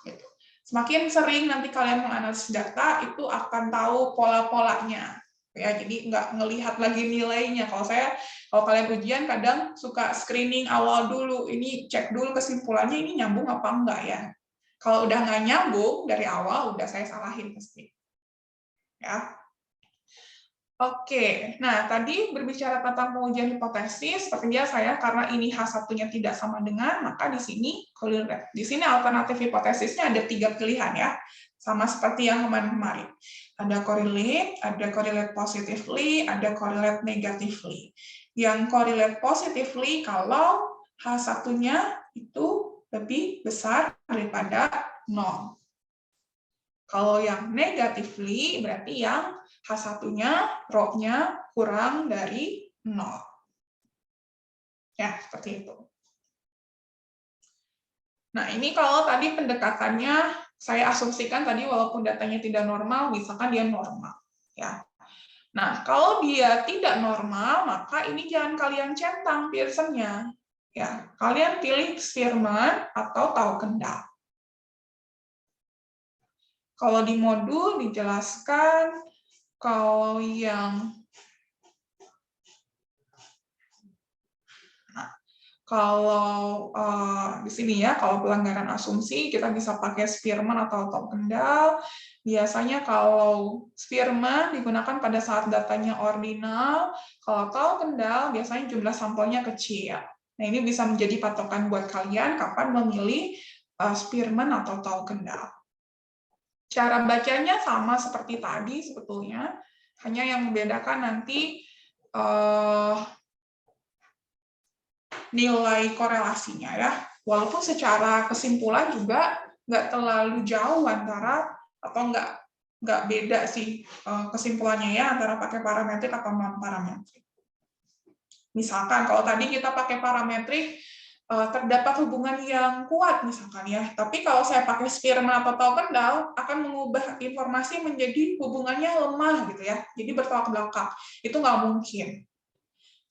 Speaker 1: Gitu. Semakin sering nanti kalian menganalisis data, itu akan tahu pola-polanya. Ya, jadi nggak ngelihat lagi nilainya. Kalau kalian ujian kadang suka screening awal dulu, ini cek dulu kesimpulannya ini nyambung apa enggak ya. Kalau udah nggak nyambung dari awal, udah saya salahin pasti. Ya. Oke, nah tadi berbicara tentang pengujian hipotesis, seperti biasa ya, karena ini H1-nya tidak sama dengan, maka di sini alternatif hipotesisnya ada 3 pilihan ya, sama seperti yang kemarin-kemarin. Ada correlate positively, ada correlate negatively. Yang correlate positively kalau H1-nya itu lebih besar daripada 0. Kalau yang negatively berarti yang H1-nya, rho-nya kurang dari 0. Ya, seperti itu. Nah, ini kalau tadi pendekatannya saya asumsikan tadi walaupun datanya tidak normal, misalkan dia normal. Ya. Nah, kalau dia tidak normal, maka ini jangan kalian centang Pearson-nya. Ya, kalian pilih Spearman atau tahu kendal. Kalau di modul dijelaskan kalau yang di sini ya, kalau pelanggaran asumsi kita bisa pakai Spearman atau tahu kendal. Biasanya kalau Spearman digunakan pada saat datanya ordinal, kalau tahu kendal biasanya jumlah sampelnya kecil. Nah, ini bisa menjadi patokan buat kalian kapan memilih Spearman atau tahu kendal. Cara bacanya sama seperti tadi sebetulnya, hanya yang membedakan nanti nilai korelasinya ya. Walaupun secara kesimpulan juga nggak terlalu jauh antara, atau nggak beda sih kesimpulannya ya antara pakai parametrik atau non parametrik. Misalkan kalau tadi kita pakai parametrik, terdapat hubungan yang kuat misalkan ya, tapi kalau saya pakai Spearman atau tahu kendal akan mengubah informasi menjadi hubungannya lemah gitu ya, jadi bertolak belakang. Itu nggak mungkin.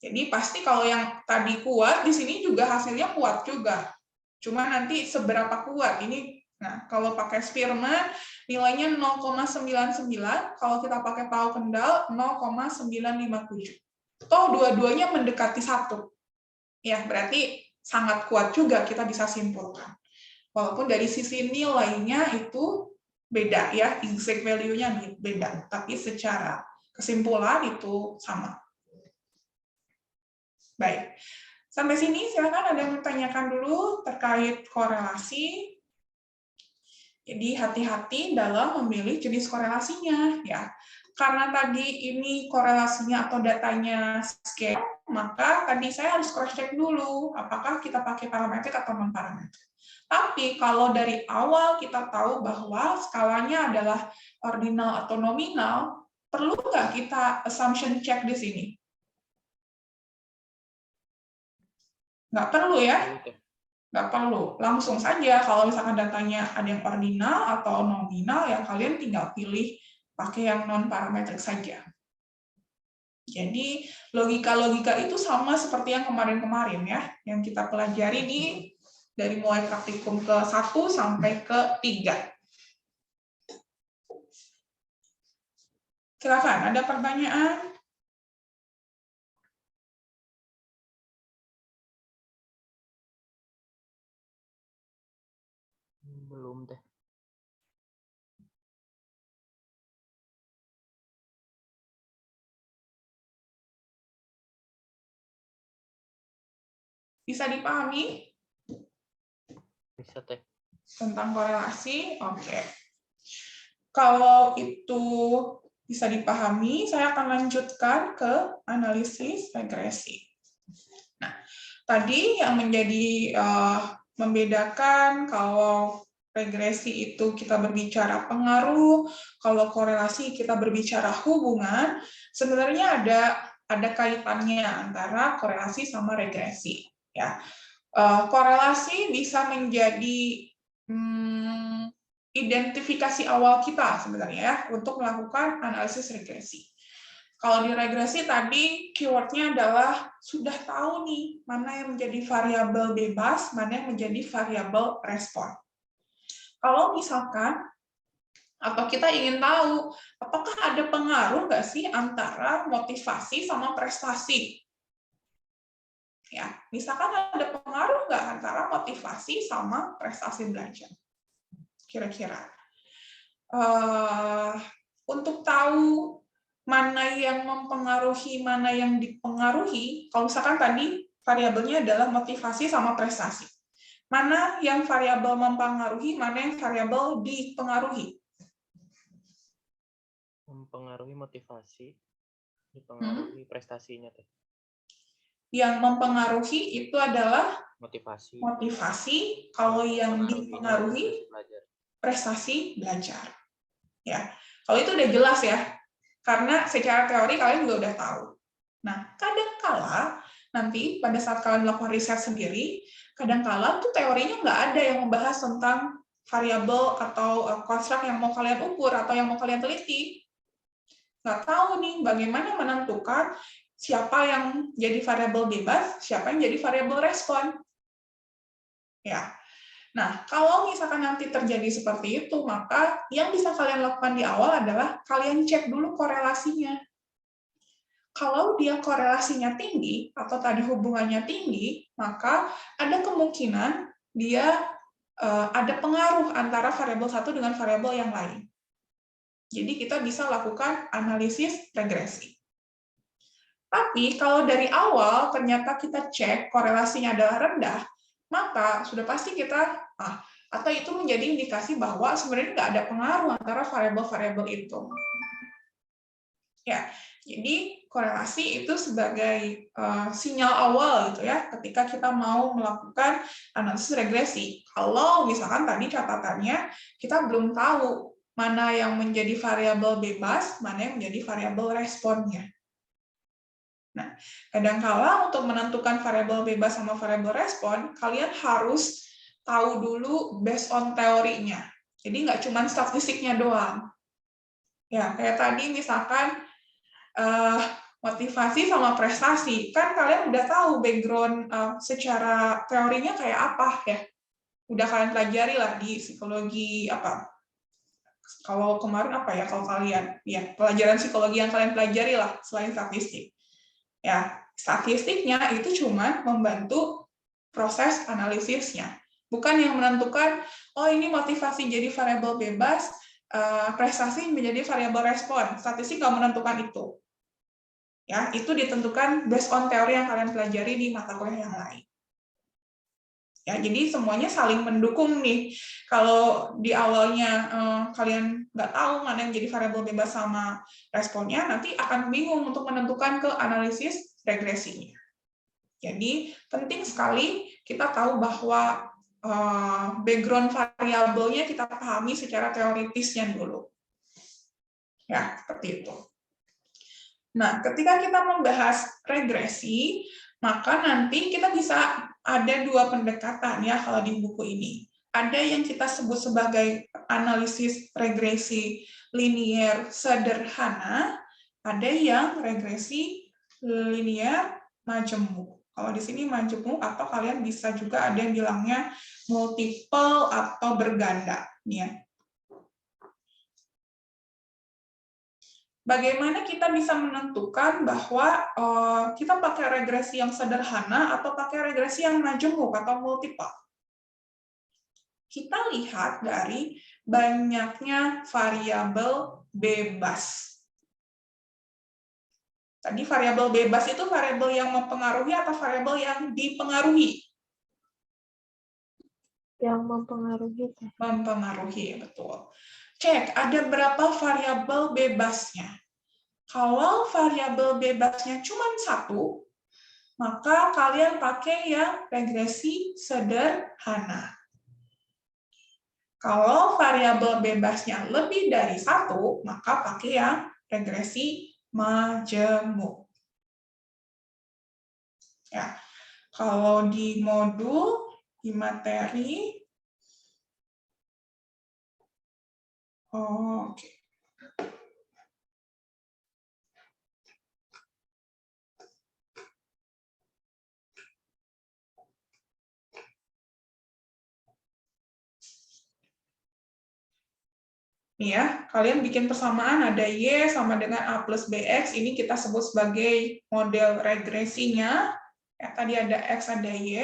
Speaker 1: Jadi pasti kalau yang tadi kuat di sini juga hasilnya kuat juga, cuma nanti seberapa kuat ini. Nah, kalau pakai Spearman nilainya 0,99, kalau kita pakai tahu kendal 0,957. Toh dua-duanya mendekati 1. Ya, berarti sangat kuat juga kita bisa simpulkan. Walaupun dari sisi nilainya itu beda ya, exact value-nya beda, tapi secara kesimpulan itu sama. Baik. Sampai sini silakan ada yang bertanyakan dulu terkait korelasi. Jadi hati-hati dalam memilih jenis korelasinya ya. Karena tadi ini korelasinya atau datanya scale, maka tadi saya harus cross check dulu apakah kita pakai parametrik atau non parametrik. Tapi kalau dari awal kita tahu bahwa skalanya adalah ordinal atau nominal, perlu nggak kita assumption check di sini? Nggak perlu ya? Nggak perlu. Langsung saja kalau misalkan datanya ada yang ordinal atau nominal, ya kalian tinggal pilih pakai yang non-parametrik saja. Jadi logika-logika itu sama seperti yang kemarin-kemarin ya, yang kita pelajari dari mulai praktikum ke 1 sampai ke 3. Silakan, ada pertanyaan?
Speaker 2: Belum deh.
Speaker 1: Bisa dipahami?
Speaker 2: Bisa teh.
Speaker 1: Tentang korelasi? Oke. Kalau itu bisa dipahami, saya akan lanjutkan ke analisis regresi. Nah, tadi yang menjadi membedakan kalau regresi itu kita berbicara pengaruh, kalau korelasi kita berbicara hubungan, sebenarnya ada kaitannya antara korelasi sama regresi. Ya, korelasi bisa menjadi identifikasi awal kita sebenarnya ya untuk melakukan analisis regresi. Kalau di regresi tadi keywordnya adalah sudah tahu nih mana yang menjadi variabel bebas, mana yang menjadi variabel respon. Kalau misalkan atau kita ingin tahu apakah ada pengaruh nggak sih antara motivasi sama prestasi? Ya, misalkan ada pengaruh nggak antara motivasi sama prestasi belajar? Kira-kira. Untuk tahu mana yang mempengaruhi, mana yang dipengaruhi, kalau misalkan tadi variabelnya adalah motivasi sama prestasi. Mana yang variabel mempengaruhi, mana yang variabel dipengaruhi?
Speaker 2: Mempengaruhi motivasi, dipengaruhi prestasinya teh.
Speaker 1: Yang mempengaruhi itu adalah
Speaker 2: Motivasi.
Speaker 1: kalau yang dipengaruhi
Speaker 2: belajar.
Speaker 1: prestasi belajar. Ya, kalau itu udah jelas ya, karena secara teori kalian juga udah tahu. Nah, kadangkala nanti pada saat kalian melakukan riset sendiri, kadangkala tuh teorinya nggak ada yang membahas tentang variabel atau konstruk yang mau kalian ukur atau yang mau kalian teliti. Nggak tahu nih bagaimana menentukan siapa yang jadi variabel bebas, siapa yang jadi variabel respon. Ya. Nah, kalau misalkan nanti terjadi seperti itu, maka yang bisa kalian lakukan di awal adalah kalian cek dulu korelasinya. Kalau dia korelasinya tinggi, atau tadi hubungannya tinggi, maka ada kemungkinan dia ada pengaruh antara variabel satu dengan variabel yang lain. Jadi kita bisa lakukan analisis regresi. Tapi kalau dari awal ternyata kita cek korelasinya adalah rendah, maka sudah pasti kita atau itu menjadi indikasi bahwa sebenarnya nggak ada pengaruh antara variabel-variabel itu. Ya, jadi korelasi itu sebagai sinyal awal gitu ya, ketika kita mau melakukan analisis regresi. Kalau misalkan tadi catatannya kita belum tahu mana yang menjadi variabel bebas, mana yang menjadi variabel responnya. Nah, kadangkala untuk menentukan variabel bebas sama variabel respon, kalian harus tahu dulu based on teorinya. Jadi nggak cuma statistiknya doang. Ya, kayak tadi misalkan motivasi sama prestasi, kan kalian udah tahu background secara teorinya kayak apa ya. Udah kalian pelajari lah di psikologi apa. Kalau kemarin apa ya kalau kalian, ya pelajaran psikologi yang kalian pelajari lah selain statistik. Ya, statistiknya itu cuma membantu proses analisisnya, bukan yang menentukan oh ini motivasi jadi variabel bebas, prestasi menjadi variabel respon. Statistik nggak menentukan itu. Ya, itu ditentukan based on teori yang kalian pelajari di mata kuliah yang lain. Ya, jadi semuanya saling mendukung nih. Kalau di awalnya kalian nggak tahu mana yang jadi variabel bebas sama responnya, nanti akan bingung untuk menentukan ke analisis regresinya. Jadi penting sekali kita tahu bahwa background variabelnya kita pahami secara teoritisnya dulu. Ya, seperti itu. Nah, ketika kita membahas regresi, maka nanti kita bisa ada dua pendekatan ya kalau di buku ini. Ada yang kita sebut sebagai analisis regresi linier sederhana, ada yang regresi linier majemuk. Kalau di sini majemuk atau kalian bisa juga ada yang bilangnya multiple atau berganda. Ya. Bagaimana kita bisa menentukan bahwa kita pakai regresi yang sederhana atau pakai regresi yang majemuk atau multiple? Kita lihat dari banyaknya variabel bebas. Tadi variabel bebas itu variabel yang mempengaruhi atau variabel yang dipengaruhi?
Speaker 5: Yang mempengaruhi.
Speaker 1: Mempengaruhi, betul. Cek, ada berapa variabel bebasnya? Kalau variabel bebasnya cuma satu, maka kalian pakai yang regresi sederhana. Kalau variabel bebasnya lebih dari satu, maka pakai yang regresi majemuk. Ya, kalau di modul, di materi, oke. Nih ya, kalian bikin persamaan ada Y sama dengan A plus BX, ini kita sebut sebagai model regresinya. Ya, tadi ada X, ada Y.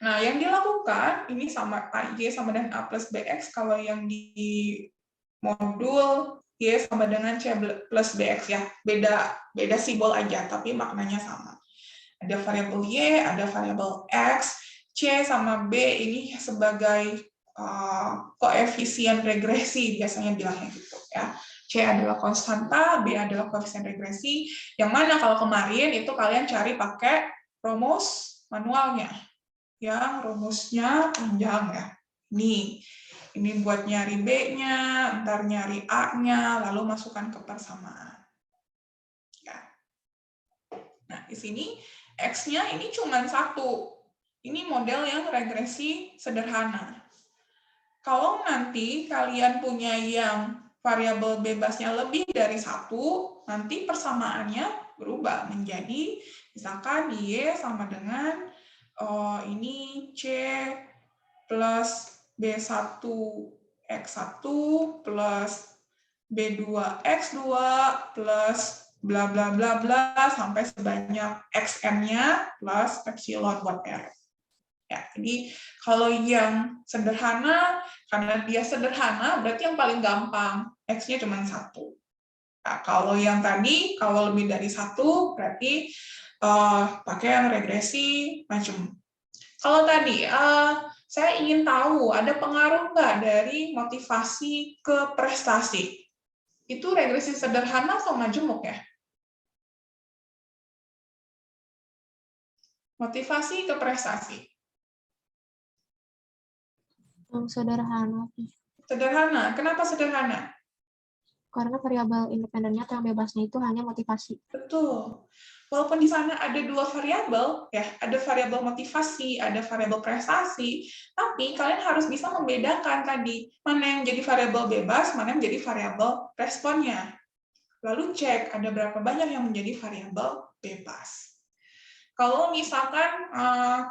Speaker 1: Nah, yang dilakukan, ini sama Y sama dengan A plus BX, kalau yang di modul Y sama dengan C plus BX ya, beda simbol aja, tapi maknanya sama. Ada variabel Y, ada variabel X, C sama B ini sebagai koefisien regresi, biasanya bilangnya gitu ya. C adalah konstanta, B adalah koefisien regresi, yang mana kalau kemarin itu kalian cari pakai rumus manualnya, yang rumusnya panjang ya. Nih, Ini buat nyari B-nya, ntar nyari A-nya, lalu masukkan ke persamaan. Ya. Nah, di sini X-nya ini cuma 1. Ini model yang regresi sederhana. Kalau nanti kalian punya yang variabel bebasnya lebih dari 1, nanti persamaannya berubah menjadi, misalkan Y sama dengan ini C plus B1 X1 plus B2X2 plus bla bla bla bla sampai sebanyak XN-nya plus epsilon buat R. Ya, jadi kalau yang sederhana, karena dia sederhana, berarti yang paling gampang, X-nya cuma 1. Nah, kalau yang tadi, kalau lebih dari 1, berarti pakai yang regresi macam. Kalau tadi, saya ingin tahu, ada pengaruh nggak dari motivasi ke prestasi? Itu regresi sederhana atau majemuk ya? Motivasi ke prestasi.
Speaker 5: Sederhana.
Speaker 1: Sederhana. Kenapa sederhana?
Speaker 5: Karena variabel independennya atau yang bebasnya itu hanya motivasi.
Speaker 1: Betul. Walaupun di sana ada 2 variabel, ya, ada variabel motivasi, ada variabel prestasi, tapi kalian harus bisa membedakan tadi mana yang jadi variabel bebas, mana yang menjadi variabel responnya. Lalu cek ada berapa banyak yang menjadi variabel bebas. Kalau misalkan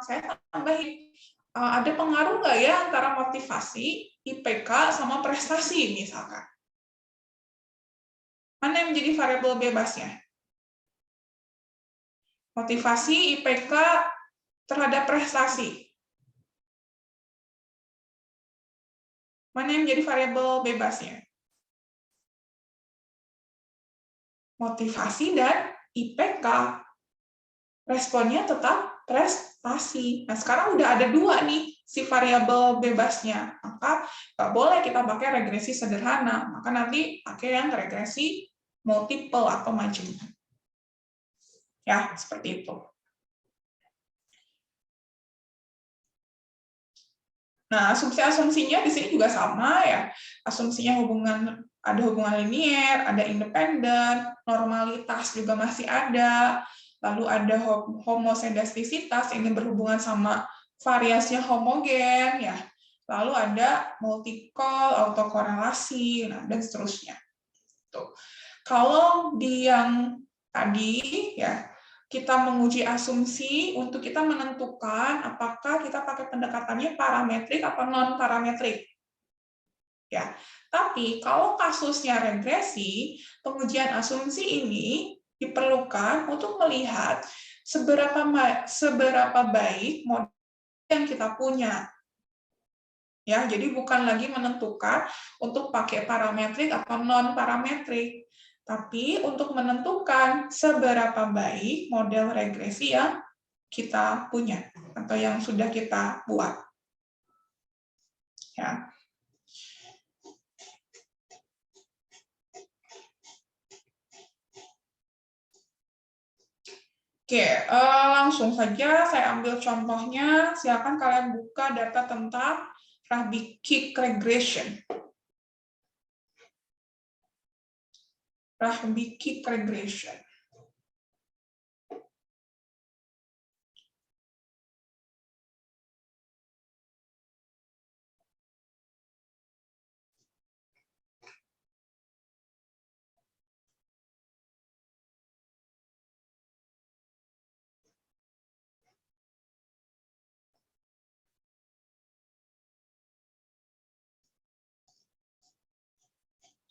Speaker 1: saya tambahin, ada pengaruh nggak ya antara motivasi, IPK, sama prestasi misalkan? Mana yang menjadi variabel bebasnya? Motivasi, IPK, terhadap prestasi. Mana yang menjadi variabel bebasnya? Motivasi dan IPK. Responnya tetap prestasi. Nah, sekarang udah ada 2 nih, si variabel bebasnya. Maka nggak boleh kita pakai regresi sederhana. Maka nanti pakai yang regresi multiple atau majemuk. Ya, seperti itu. Nah, asumsi-asumsinya di sini juga sama ya. Asumsinya ada hubungan linier, ada independen, normalitas juga masih ada, lalu ada homoscedastisitas, ini berhubungan sama variasinya homogen, ya. Lalu ada multi-call, autokorelasi, nah, dan seterusnya. Tuh. Kalau di yang tadi, ya, kita menguji asumsi untuk kita menentukan apakah kita pakai pendekatannya parametrik atau non-parametrik. Ya, tapi kalau kasusnya regresi, pengujian asumsi ini diperlukan untuk melihat seberapa baik model yang kita punya. Ya, jadi bukan lagi menentukan untuk pakai parametrik atau non-parametrik, tapi untuk menentukan seberapa baik model regresi yang kita punya atau yang sudah kita buat. Ya. Oke, langsung saja saya ambil contohnya. Silakan kalian buka data tentang Rahbikik regression. Rahbikik regression.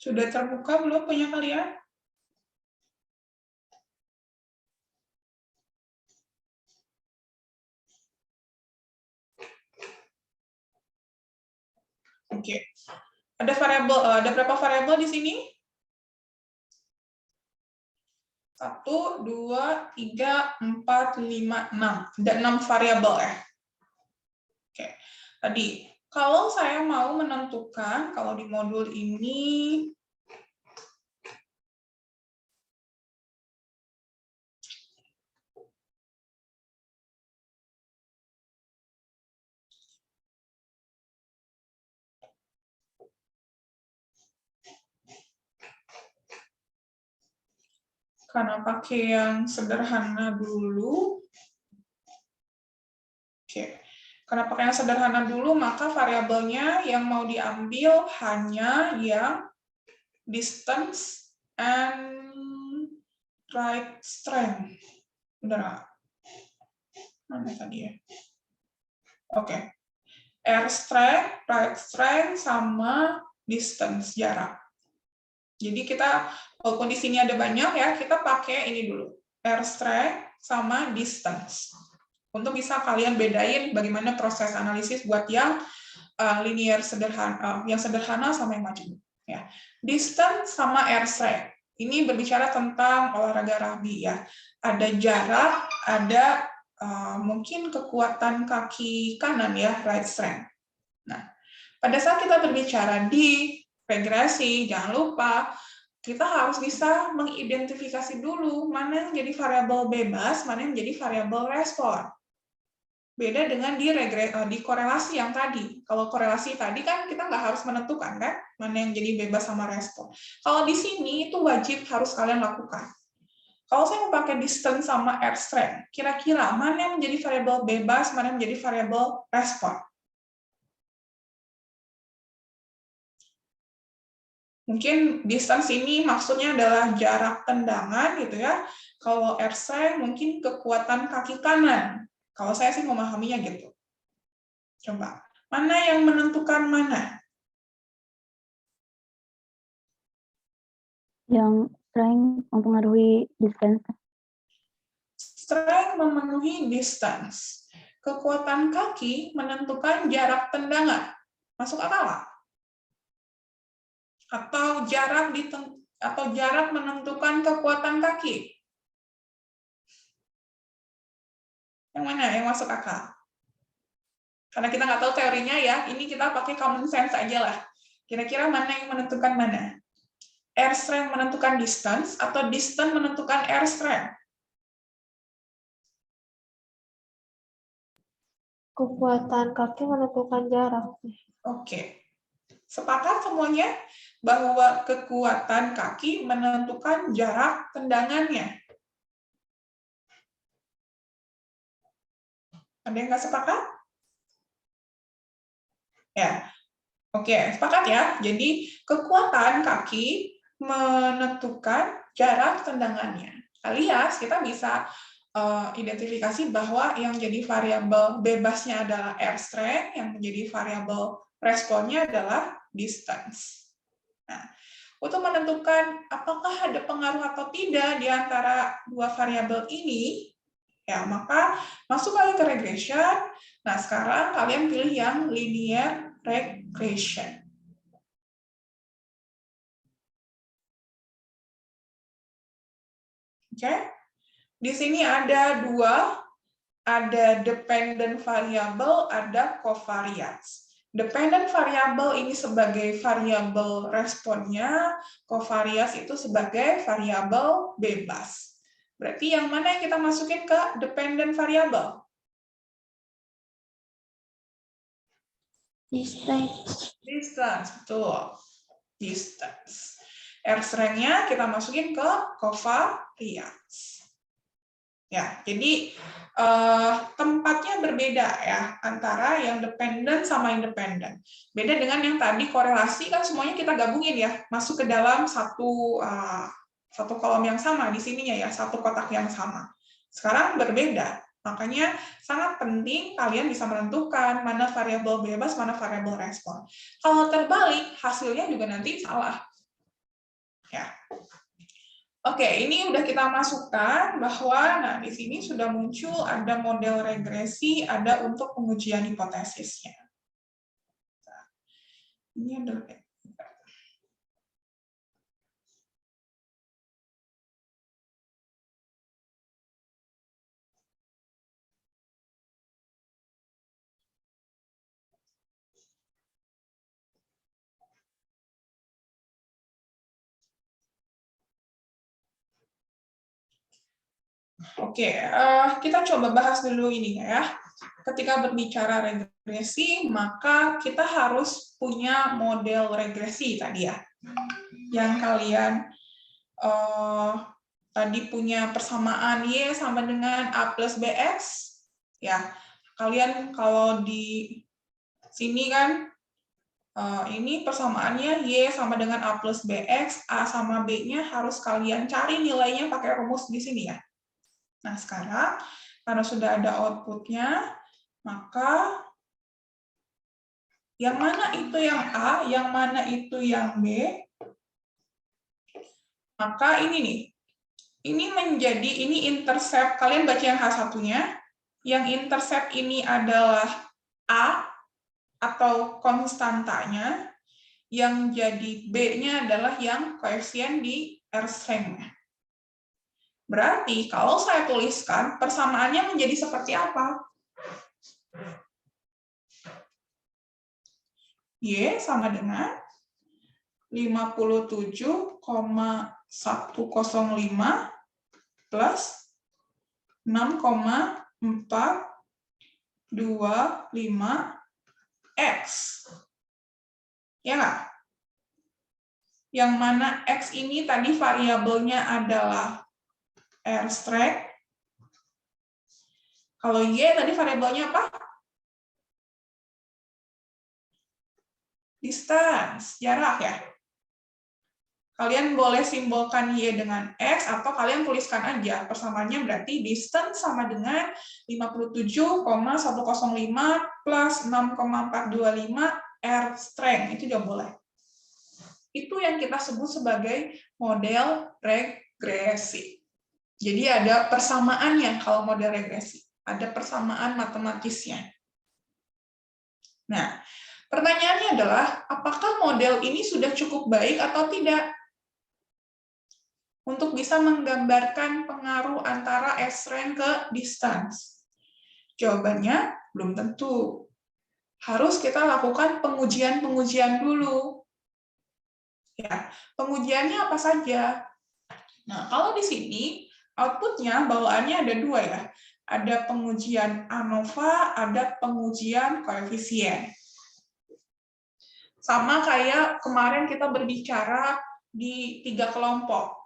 Speaker 1: Sudah terbuka belum punya kalian? Oke. Ada berapa variabel di sini? 1, 2, 3, 4, 5, 6. Ada 6 variabel ya. Oke. Tadi, kalau saya mau menentukan, kalau di modul ini, Karena pakai yang sederhana dulu. Oke. Karena pakai yang sederhana dulu, maka variabelnya yang mau diambil hanya yang distance and right strength. Benar nggak? Mana tadi ya? Oke. R strength, right strength, sama distance, jarak. Jadi kita, walaupun di sini ada banyak ya, kita pakai ini dulu. R strength sama distance. Untuk bisa kalian bedain bagaimana proses analisis buat yang linear sederhana, yang sederhana sama yang majemuk. Ya. Distance sama R strength. Ini berbicara tentang olahraga rugby ya. Ada jarak, ada mungkin kekuatan kaki kanan ya, right strength. Nah, pada saat kita berbicara di regresi, jangan lupa kita harus bisa mengidentifikasi dulu mana yang jadi variabel bebas, mana yang jadi variabel respon. Beda dengan di korelasi yang tadi. Kalau korelasi tadi kan kita nggak harus menentukan kan mana yang jadi bebas sama respon. Kalau di sini itu wajib harus kalian lakukan. Kalau saya mau pakai distance sama R strength, kira-kira mana yang menjadi variabel bebas, mana yang menjadi variabel respon? Mungkin distance ini maksudnya adalah jarak tendangan gitu ya. Kalau R strength mungkin kekuatan kaki kanan. Kalau saya sih memahaminya gitu. Coba, mana yang menentukan mana?
Speaker 3: Yang strength mempengaruhi distance.
Speaker 1: Strength memenuhi distance. Kekuatan kaki menentukan jarak tendangan. Masuk akal nggak? Atau jarak menentukan kekuatan kaki? Yang mana yang masuk akal? Karena kita nggak tahu teorinya ya, ini kita pakai common sense aja lah. Kira-kira mana yang menentukan mana? R strength menentukan distance atau distance menentukan R strength?
Speaker 5: Kekuatan kaki menentukan jarak.
Speaker 1: Oke. Sepakat semuanya bahwa kekuatan kaki menentukan jarak tendangannya. Ada yang nggak sepakat? Ya. Oke, sepakat ya. Jadi kekuatan kaki menentukan jarak tendangannya. Alias kita bisa identifikasi bahwa yang jadi variabel bebasnya adalah R strength, yang menjadi variabel responnya adalah distance. Nah, untuk menentukan apakah ada pengaruh atau tidak di antara dua variabel ini, ya maka masuk lagi ke regression. Nah, sekarang kalian pilih yang linear regression. Oke. Di sini ada dua, ada dependent variable, ada covariance. Dependent variable ini sebagai variabel responnya, covariance itu sebagai variabel bebas. Berarti yang mana yang kita masukin ke dependent variable?
Speaker 5: Distance.
Speaker 1: Distance, betul. Distance. R strength-nya kita masukin ke covariance. Ya, jadi tempatnya berbeda ya antara yang dependent sama independent. Beda dengan yang tadi korelasi kan semuanya kita gabungin ya, masuk ke dalam satu kolom yang sama di sininya ya, satu kotak yang sama. Sekarang berbeda. Makanya sangat penting kalian bisa menentukan mana variabel bebas, mana variabel respon. Kalau terbalik, hasilnya juga nanti salah. Ya. Oke, ini udah kita masukkan bahwa nah di sini sudah muncul ada model regresi, ada untuk pengujian hipotesisnya. Nah, ini ada Oke, kita coba bahas dulu ini ya. Ketika berbicara regresi, maka kita harus punya model regresi tadi ya, yang kalian tadi punya persamaan Y sama dengan A plus BX, ya, kalian kalau di sini kan, ini persamaannya Y sama dengan A plus BX, A sama B-nya harus kalian cari nilainya pakai rumus di sini ya. Nah, sekarang karena sudah ada output-nya, maka yang mana itu yang A, yang mana itu yang B, maka ini nih, ini intercept, kalian baca yang H1-nya, yang intercept ini adalah A atau konstantanya, yang jadi B-nya adalah yang koefisien di R-strength-nya. Berarti kalau saya tuliskan, persamaannya menjadi seperti apa? Y sama dengan 57,105 plus 6,425X. Ya nggak? Yang mana X ini tadi variabelnya adalah R-strength. Kalau Y tadi variabelnya apa? Distance, jarak ya. Kalian boleh simbolkan Y dengan X, atau kalian tuliskan aja. Persamaannya berarti distance sama dengan 57,105 plus 6,425 R strength. Itu juga boleh. Itu yang kita sebut sebagai model regresi. Jadi ada persamaannya kalau model regresi. Ada persamaan matematisnya. Nah, pertanyaannya adalah, apakah model ini sudah cukup baik atau tidak untuk bisa menggambarkan pengaruh antara S-strength ke distance? Jawabannya belum tentu. Harus kita lakukan pengujian-pengujian dulu. Ya, pengujiannya apa saja? Nah, kalau di sini outputnya bawaannya ada dua ya. Ada pengujian ANOVA, ada pengujian koefisien. Sama kayak kemarin kita berbicara di 3 kelompok.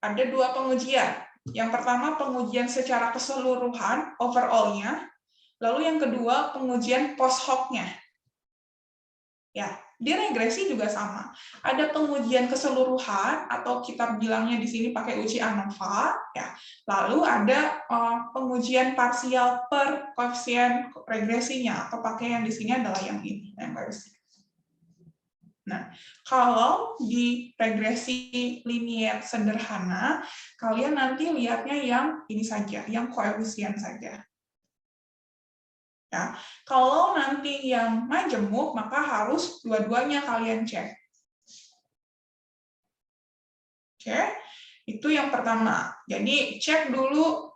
Speaker 1: Ada 2 pengujian. Yang pertama pengujian secara keseluruhan, overall-nya. Lalu yang kedua pengujian post hoc-nya. Ya, di regresi juga sama. Ada pengujian keseluruhan, atau kita bilangnya di sini pakai uji ANOVA. Ya. Lalu ada pengujian parsial per koefisien regresinya, atau pakai yang di sini adalah yang ini, yang regresi. Nah, kalau di regresi linier sederhana, kalian nanti lihatnya yang ini saja, yang koefisien saja. Ya, kalau nanti yang majemuk, maka harus dua-duanya kalian cek. Oke, itu yang pertama. Jadi cek dulu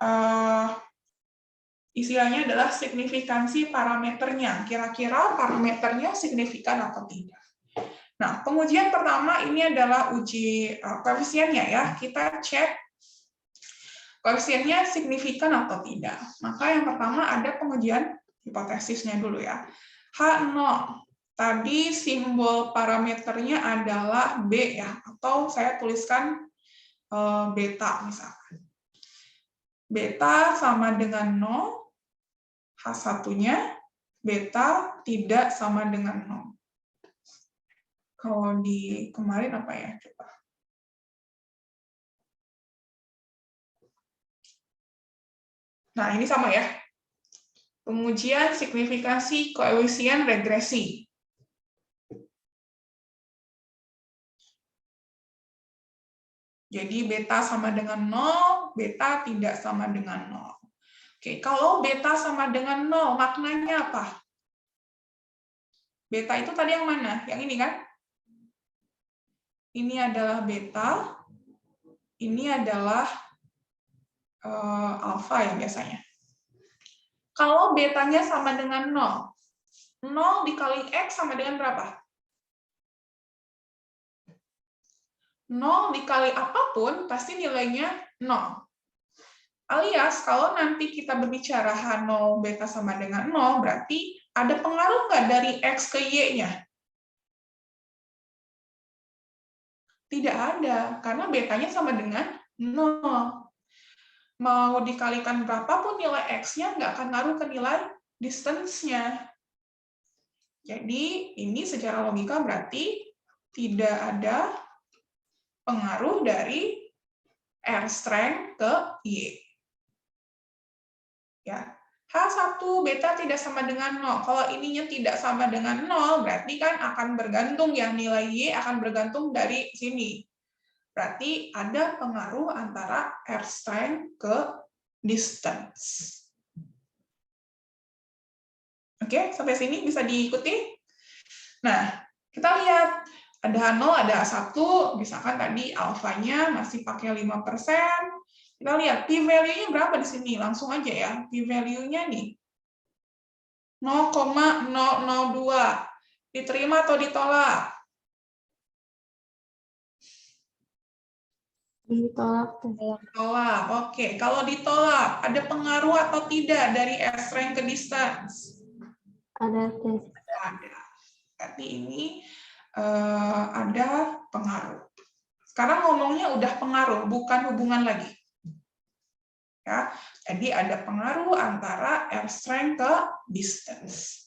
Speaker 1: istilahnya adalah signifikansi parameternya. Kira-kira parameternya signifikan atau tidak. Nah, pengujian pertama ini adalah uji koefisiennya ya. Kita cek koefisiennya signifikan atau tidak. Maka yang pertama ada pengujian hipotesisnya dulu ya. H0. Tadi simbol parameternya adalah B ya, atau saya tuliskan beta misalkan. Beta sama dengan 0, H1-nya beta tidak sama dengan 0. Kalau di kemarin apa ya? Coba. Nah, ini sama ya. Pengujian signifikansi koefisien regresi. Jadi beta sama dengan 0, beta tidak sama dengan 0. Oke, kalau beta sama dengan 0, maknanya apa? Beta itu tadi yang mana? Yang ini kan? Ini adalah beta, ini adalah alfa ya biasanya. Kalau betanya sama dengan 0, 0 dikali X sama dengan berapa? 0 dikali apapun, pasti nilainya 0. Alias, kalau nanti kita berbicara H0 beta sama dengan 0, berarti ada pengaruh nggak dari X ke Y-nya? Tidak ada, karena betanya sama dengan 0. Mau dikalikan berapapun nilai X-nya, nggak akan ngaruh ke nilai distance-nya. Jadi, ini secara logika berarti tidak ada pengaruh dari R strength ke Y. Ya. H1 beta tidak sama dengan 0. Kalau ininya tidak sama dengan 0, berarti kan akan bergantung yang nilai Y akan bergantung dari sini. Berarti ada pengaruh antara R strength ke distance. Oke, sampai sini bisa diikuti? Nah, kita lihat ada H0, ada H1, misalkan tadi alfanya masih pakai 5%. Kita lihat p-value-nya berapa di sini? Langsung aja ya. P-value-nya nih 0,002. Diterima atau ditolak?
Speaker 5: Ditolak tuh.
Speaker 1: Ditolak. Oke, kalau ditolak, ada pengaruh atau tidak dari R strength ke distance?
Speaker 5: Ada tes.
Speaker 1: Ada. Berarti ini ada pengaruh. Sekarang ngomongnya udah pengaruh, bukan hubungan lagi. Ya, jadi ada pengaruh antara R strength ke distance.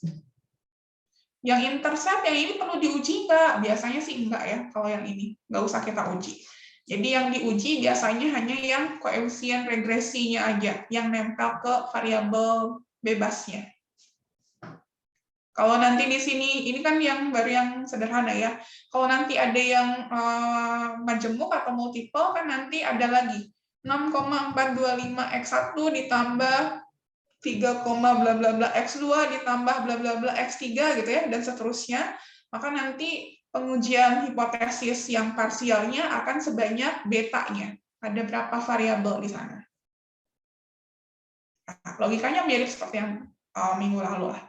Speaker 1: Yang intercept yang ini perlu diuji nggak? Biasanya sih enggak ya, kalau yang ini nggak usah kita uji. Jadi yang diuji biasanya hanya yang koefisien regresinya aja, yang nempel ke variabel bebasnya. Kalau nanti di sini, ini kan yang baru yang sederhana ya. Kalau nanti ada yang majemuk atau multiple, kan nanti ada lagi 6,425 X1 ditambah 3, bla bla bla X2 ditambah bla bla bla X3 gitu ya, dan seterusnya. Maka nanti pengujian hipotesis yang parsialnya akan sebanyak betanya. Ada berapa variabel di sana. Nah, logikanya mirip seperti yang minggu lalu lah.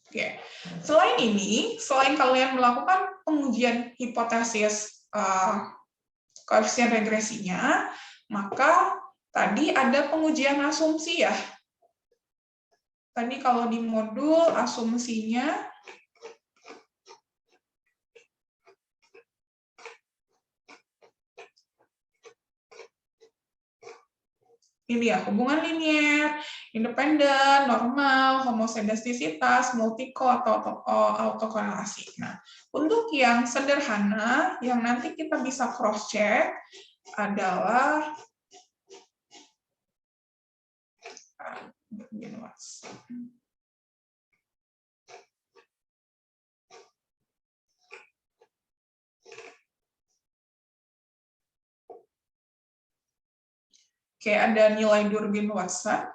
Speaker 1: Oke. Selain ini, selain kalian melakukan pengujian hipotesis koefisien regresinya, maka tadi ada pengujian asumsi ya. Tadi kalau di modul asumsinya ini ya, hubungan linier, independen, normal, homosedastisitas, multiko atau autokorelasi. Nah, untuk yang sederhana yang nanti kita bisa cross check adalah Oke, ada nilai Durbin-Watson.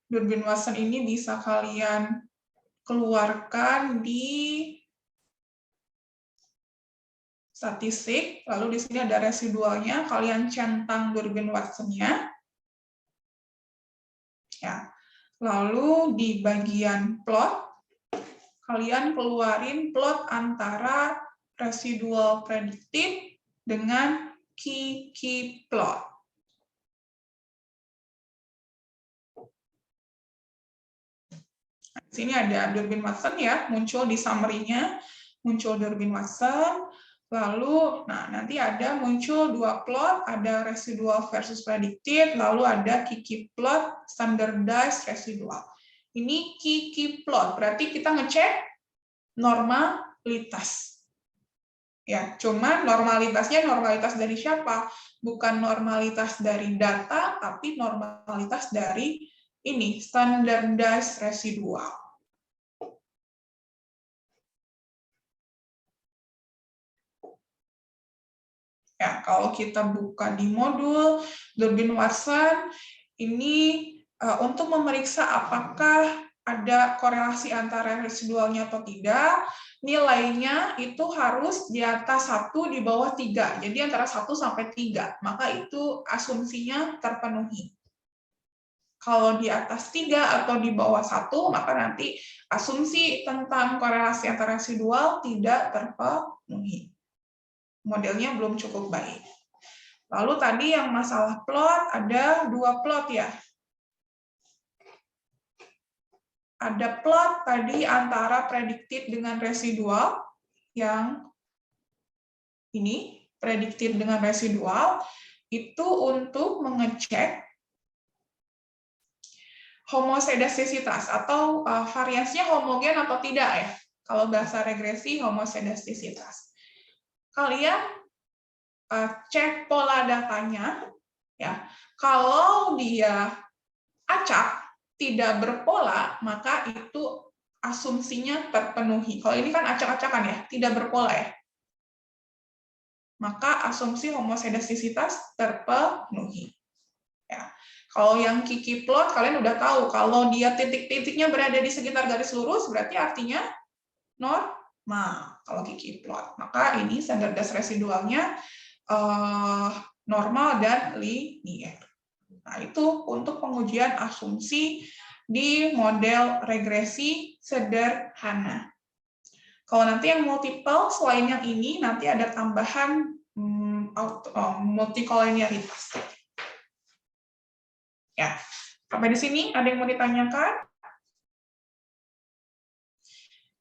Speaker 1: Durbin-Watson ini bisa kalian keluarkan di statistik, lalu di sini ada residualnya, kalian centang Durbin-Watson-nya. Ya. Lalu di bagian plot, kalian keluarin plot antara residual predicted dengan key plot. Di sini ada Durbin-Watson ya, muncul di summary-nya, muncul Durbin-Watson, lalu nanti ada muncul dua plot, ada residual versus predicted, lalu ada key plot, standardized residual. Ini key plot, berarti kita ngecek normalitas. Ya, cuma normalitasnya normalitas dari siapa? Bukan normalitas dari data, tapi normalitas dari ini, standardized residual. Ya, kalau kita buka di modul Durbin-Watson, ini untuk memeriksa apakah ada korelasi antara residualnya atau tidak, nilainya itu harus di atas 1, di bawah 3. Jadi antara 1 sampai 3, maka itu asumsinya terpenuhi. Kalau di atas 3 atau di bawah 1, maka nanti asumsi tentang korelasi antara residual tidak terpenuhi. Modelnya belum cukup baik. Lalu tadi yang masalah plot, ada dua plot ya. Ada plot tadi antara predicted dengan residual, yang ini. predicted dengan residual itu untuk mengecek homosedastisitas atau variansinya homogen atau tidak ya. Kalau bahasa regresi homosedastisitas. Kalian cek pola datanya ya. Kalau dia acak tidak berpola, maka itu asumsinya terpenuhi. Kalau ini kan acak-acakan ya, tidak berpola ya. Maka asumsi homosedastisitas terpenuhi. Ya. Kalau yang Kiki plot, kalian udah tahu kalau dia titik-titiknya berada di sekitar garis lurus, berarti artinya normal. Kalau Kiki plot, maka ini standardized residualnya normal dan linear. Nah, itu untuk pengujian asumsi di model regresi sederhana. Kalau nanti yang multiple, selain yang ini, nanti ada tambahan multicollinearitas. Ya, sampai di sini ada yang mau ditanyakan?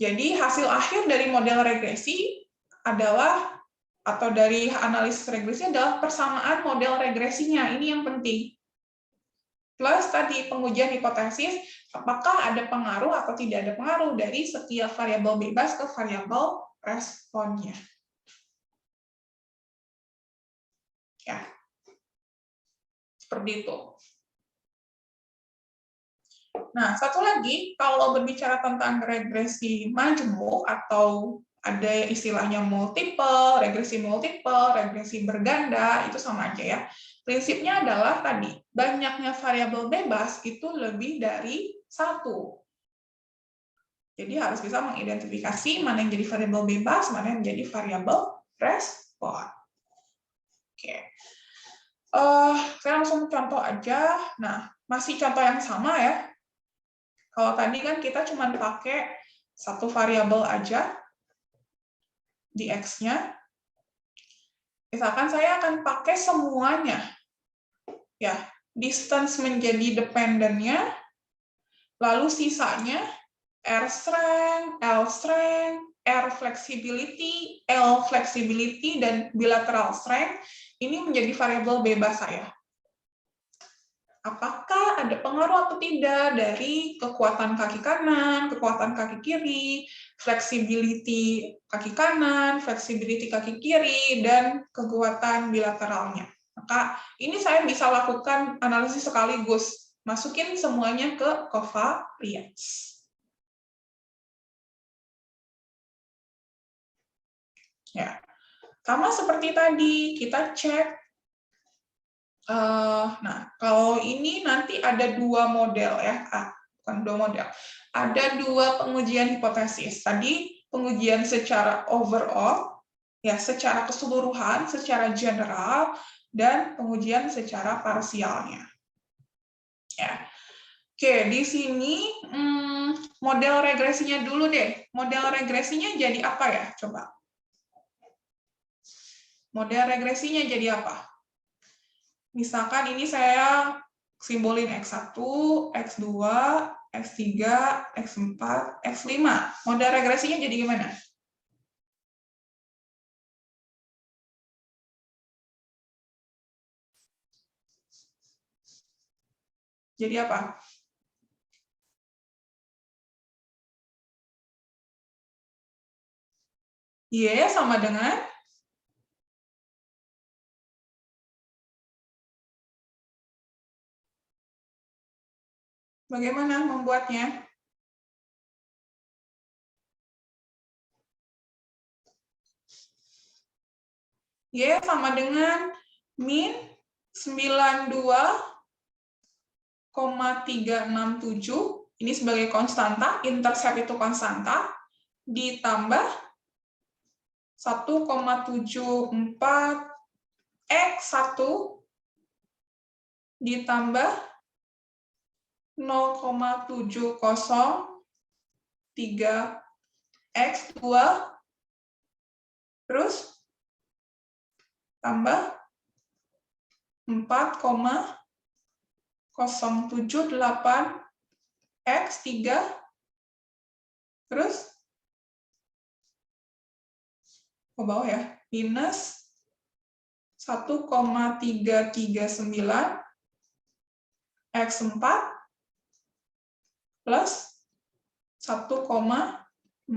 Speaker 1: Jadi hasil akhir dari model regresi adalah, atau dari analisis regresi adalah persamaan model regresinya. Ini yang penting. Plus tadi pengujian hipotesis, apakah ada pengaruh atau tidak ada pengaruh dari setiap variabel bebas ke variabel responnya. Ya, seperti itu. Nah, satu lagi, kalau berbicara tentang regresi majmuk atau ada istilahnya multiple, regresi berganda, itu sama aja ya. Prinsipnya adalah tadi, banyaknya variabel bebas itu lebih dari satu. Jadi harus bisa mengidentifikasi mana yang jadi variabel bebas, mana yang menjadi variabel respon. Oke. Saya langsung contoh aja. Nah, masih contoh yang sama ya. Kalau tadi kan kita cuma pakai satu variabel aja di X-nya. Misalkan saya akan pakai semuanya. Ya, distance menjadi dependent-nya, lalu sisanya R strength, L strength, R flexibility, L flexibility, dan bilateral strength, ini menjadi variabel bebas saya. Apakah ada pengaruh atau tidak dari kekuatan kaki kanan, kekuatan kaki kiri, flexibility kaki kanan, flexibility kaki kiri, dan kekuatan bilateralnya. Maka ini saya bisa lakukan analisis sekaligus, masukin semuanya ke covariance. Ya, sama seperti tadi, kita cek. Nah, kalau ini nanti ada dua model ya, bukan dua model, ada dua pengujian hipotesis. Tadi pengujian secara overall, ya secara keseluruhan, secara general, dan pengujian secara parsialnya. Ya, oke, di sini model regresinya dulu deh. Model regresinya jadi apa ya? Coba. Model regresinya jadi apa? Misalkan ini saya simbolin X1, X2, X3, X4, X5. Model regresinya jadi gimana? Jadi apa? Y sama dengan bagaimana membuatnya? Y sama dengan min 92,367. Ini sebagai konstanta, intercept itu konstanta, ditambah 1,74 X1 ditambah 0,703 X2 terus tambah 4,078 X3 terus ke bawah ya, minus 1,339 X4 plus 1,665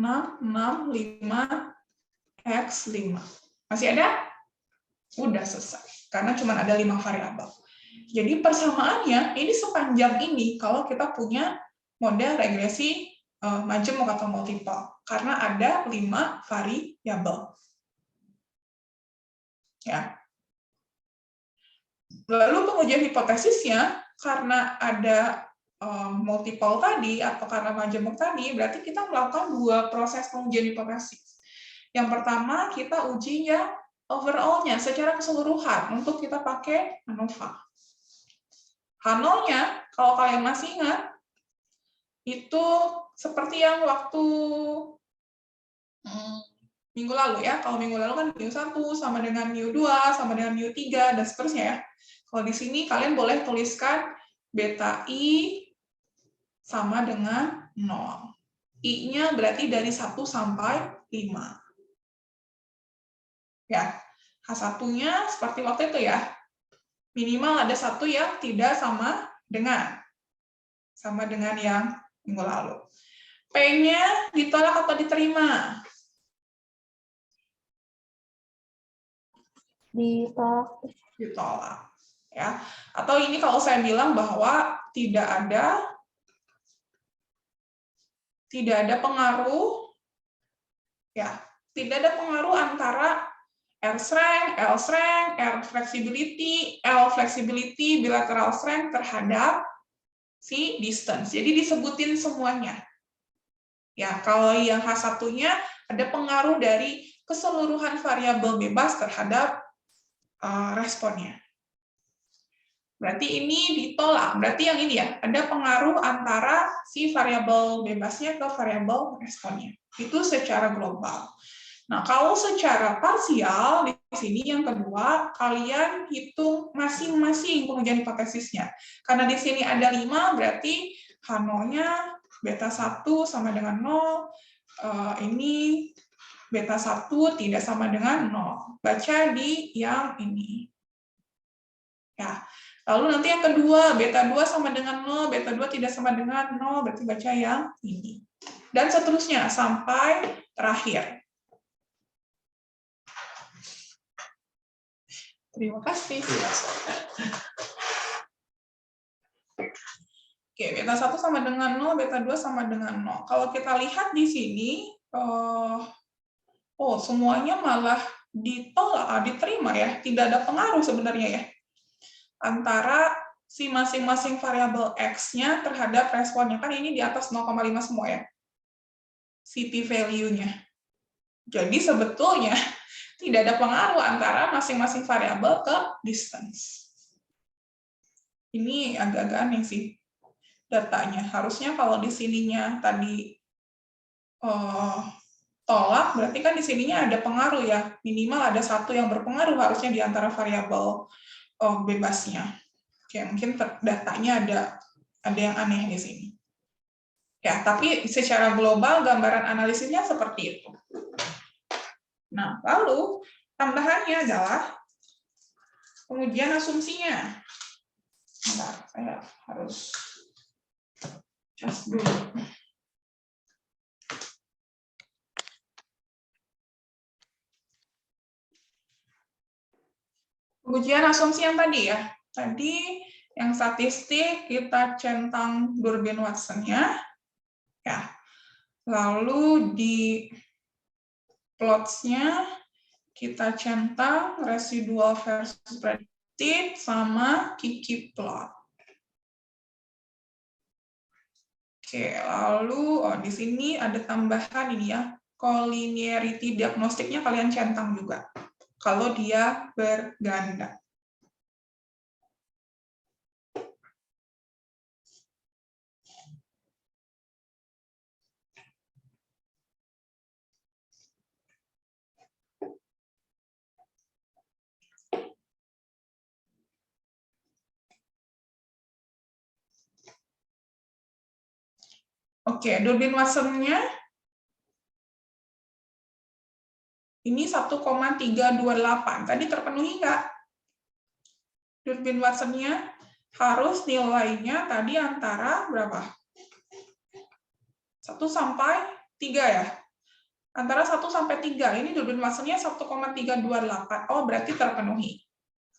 Speaker 1: X5. Masih ada? Udah selesai. Karena cuma ada 5 variabel. Jadi persamaannya, ini sepanjang ini kalau kita punya model regresi majemuk atau multiple. Karena ada 5 variabel. Ya. Lalu pengujian hipotesisnya, karena ada multiple tadi, atau karena majemuk tadi, berarti kita melakukan 2 proses pengujian hipotesis. Yang pertama, kita uji yang overall-nya secara keseluruhan untuk kita pakai ANOVA. H0-nya, kalau kalian masih ingat, itu seperti yang waktu minggu lalu ya. Kalau minggu lalu kan mu1 sama dengan mu2 sama dengan mu3 dan seterusnya ya. Kalau di sini kalian boleh tuliskan beta I sama dengan 0. I-nya berarti dari 1 sampai 5. Ya, H1-nya seperti waktu itu ya. Minimal ada 1 yang tidak sama dengan yang minggu lalu. P-nya ditolak atau diterima? Ditolak. Ya. Atau ini kalau saya bilang bahwa tidak ada pengaruh, ya, tidak ada pengaruh antara R strength, L strength, R flexibility, L flexibility, bilateral strength terhadap si distance. Jadi disebutin semuanya. Ya, kalau yang H1-nya ada pengaruh dari keseluruhan variabel bebas terhadap responnya. Berarti ini ditolak. Berarti yang ini ya, ada pengaruh antara si variabel bebasnya ke variabel responnya. Itu secara global. Nah, kalau secara parsial, di sini yang kedua, kalian hitung masing-masing pengujian hipotesisnya. Karena di sini ada 5, berarti H0-nya beta 1 sama dengan 0, ini beta 1 tidak sama dengan 0. Baca di yang ini. Ya. Lalu nanti yang kedua, beta 2 sama dengan 0, beta 2 tidak sama dengan 0, berarti baca yang ini. Dan seterusnya, sampai terakhir. Terima kasih. Oke, beta 1 sama dengan 0, beta 2 sama dengan 0. Kalau kita lihat di sini, semuanya malah ditolak, diterima ya. Tidak ada pengaruh sebenarnya ya. Antara si masing-masing variabel X-nya terhadap responnya. Kan ini di atas 0,5 semua ya. Si p-value-nya. Jadi sebetulnya tidak ada pengaruh antara masing-masing variabel ke distance. Ini agak-agak aneh sih datanya. Harusnya kalau di sininya tadi tolak, berarti kan di sininya ada pengaruh ya. Minimal ada 1 yang berpengaruh harusnya di antara variabel bebasnya. Oke, mungkin datanya ada yang aneh di sini. Ya, tapi secara global gambaran analisisnya seperti itu. Nah, lalu tambahannya adalah pengujian asumsinya. Bentar, saya harus just dulu. Pengujian asumsi yang tadi ya. Tadi yang statistik kita centang Durbin-Watson-nya. Ya. Lalu di plots-nya kita centang residual versus predicted sama Kiki plot. Oke, lalu di sini ada tambahan ini ya, collinearity diagnostiknya kalian centang juga kalau dia berganda. Oke, Durbin-Watson-nya ini 1,328. Tadi terpenuhi nggak? Durbin Watson-nya harus nilainya tadi antara berapa? 1 sampai 3 ya? Antara 1 sampai 3. Ini Durbin Watson-nya 1,328. Oh, berarti terpenuhi.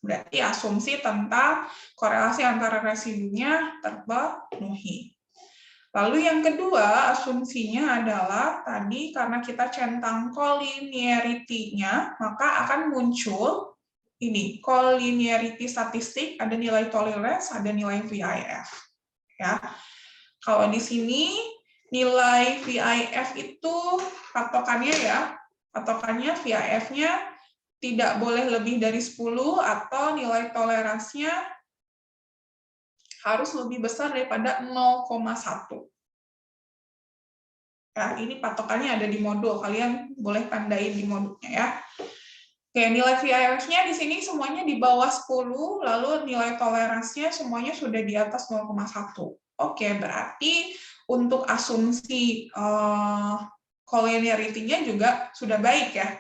Speaker 1: Berarti asumsi tentang korelasi antara residunya terpenuhi. Lalu yang kedua, asumsinya adalah tadi karena kita centang collinearity-nya, maka akan muncul ini, collinearity statistik, ada nilai tolerance, ada nilai VIF. Ya. Kalau di sini nilai VIF itu patokannya ya, patokannya VIF-nya tidak boleh lebih dari 10 atau nilai toleransinya harus lebih besar daripada 0,1. Ya, ini patokannya ada di modul, kalian boleh tandain di modulnya ya. Oke, nilai VIF-nya di sini semuanya di bawah 10, lalu nilai toleransinya semuanya sudah di atas 0,1. Oke, berarti untuk asumsi collinearity-nya juga sudah baik ya.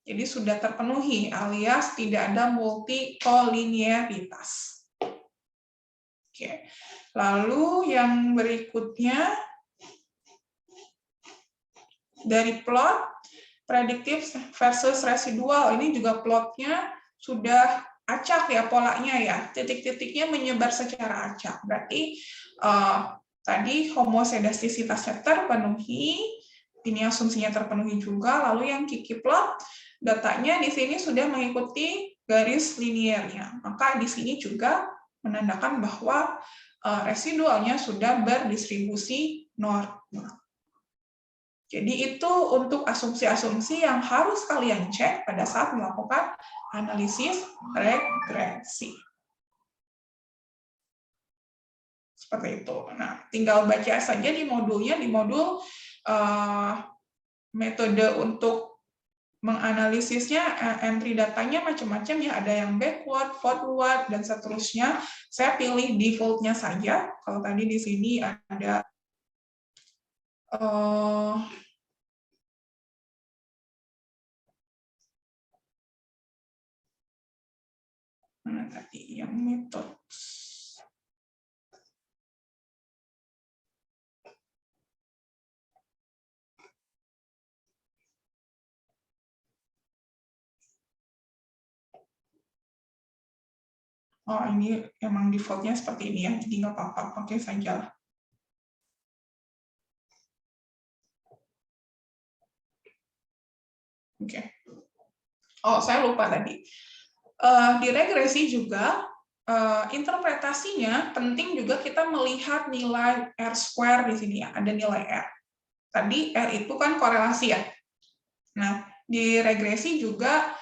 Speaker 1: Jadi sudah terpenuhi, alias tidak ada multi-collinearitas. Oke. Lalu yang berikutnya dari plot prediktif versus residual, ini juga plotnya sudah acak ya polanya ya, titik-titiknya menyebar secara acak. Berarti tadi homosedastisitasnya terpenuhi, ini asumsinya terpenuhi juga. Lalu yang Kiki plot, datanya di sini sudah mengikuti garis linearnya. Maka di sini juga menandakan bahwa residualnya sudah berdistribusi normal. Jadi itu untuk asumsi-asumsi yang harus kalian cek pada saat melakukan analisis regresi. Seperti itu. Nah, tinggal baca saja di modulnya, di modul metode untuk menganalisisnya, entry datanya macam-macam ya, ada yang backward, forward, dan seterusnya. Saya pilih default-nya saja. Kalau tadi di sini ada mana tadi yang metode. Oh, ini emang default-nya seperti ini ya, jadi nggak apa-apa, pakai saja. Oke. Oh, saya lupa tadi. Di regresi juga, interpretasinya penting juga kita melihat nilai R² di sini ya, ada nilai R. Tadi R itu kan korelasi ya. Nah, di regresi juga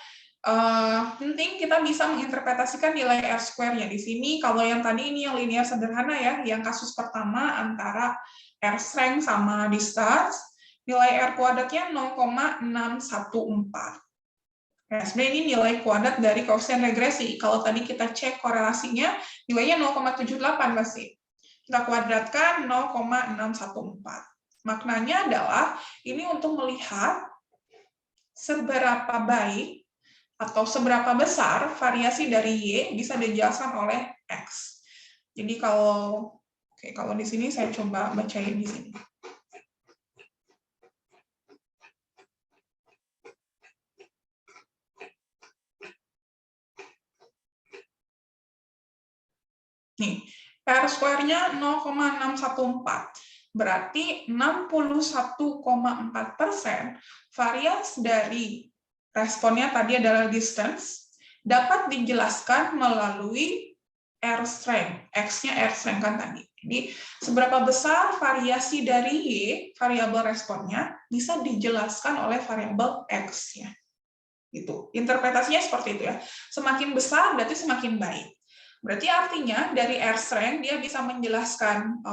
Speaker 1: penting kita bisa menginterpretasikan nilai R²-nya. Di sini, kalau yang tadi ini yang linear sederhana ya, yang kasus pertama antara R strength sama distance, nilai R kuadratnya 0,614. Nah, sebenarnya ini nilai kuadrat dari koefisien regresi. Kalau tadi kita cek korelasinya, nilainya 0,78 pasti. Kita kuadratkan 0,614. Maknanya adalah ini untuk melihat seberapa baik atau seberapa besar variasi dari Y bisa dijelaskan oleh X. Jadi kalau di sini saya coba bacain di sini. Nih, R²-nya 0,614. Berarti 61,4% variasi dari responnya tadi adalah distance, dapat dijelaskan melalui R strength. X-nya R strength kan tadi. Jadi, seberapa besar variasi dari Y, variabel responnya, bisa dijelaskan oleh variabel X-nya. Gitu. Interpretasinya seperti itu ya. Semakin besar berarti semakin baik. Berarti artinya dari R strength dia bisa menjelaskan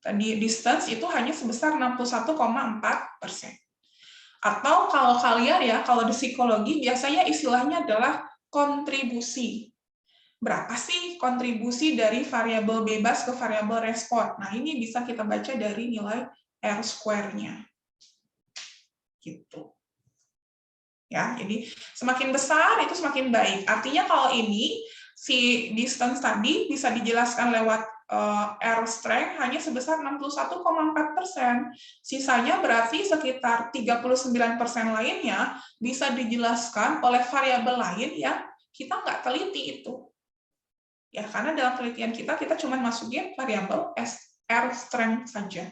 Speaker 1: tadi distance itu hanya sebesar 61,4%. Atau kalau kalian ya, kalau di psikologi biasanya istilahnya adalah kontribusi. Berapa sih kontribusi dari variabel bebas ke variabel respon? Nah, ini bisa kita baca dari nilai R²-nya. Gitu. Ya, jadi semakin besar itu semakin baik. Artinya kalau ini si distance tadi bisa dijelaskan lewat R strength hanya sebesar 61,4%. Sisanya berarti sekitar 39% lainnya bisa dijelaskan oleh variabel lain yang kita nggak teliti itu. Ya, karena dalam penelitian kita cuma masukin variabel R strength saja.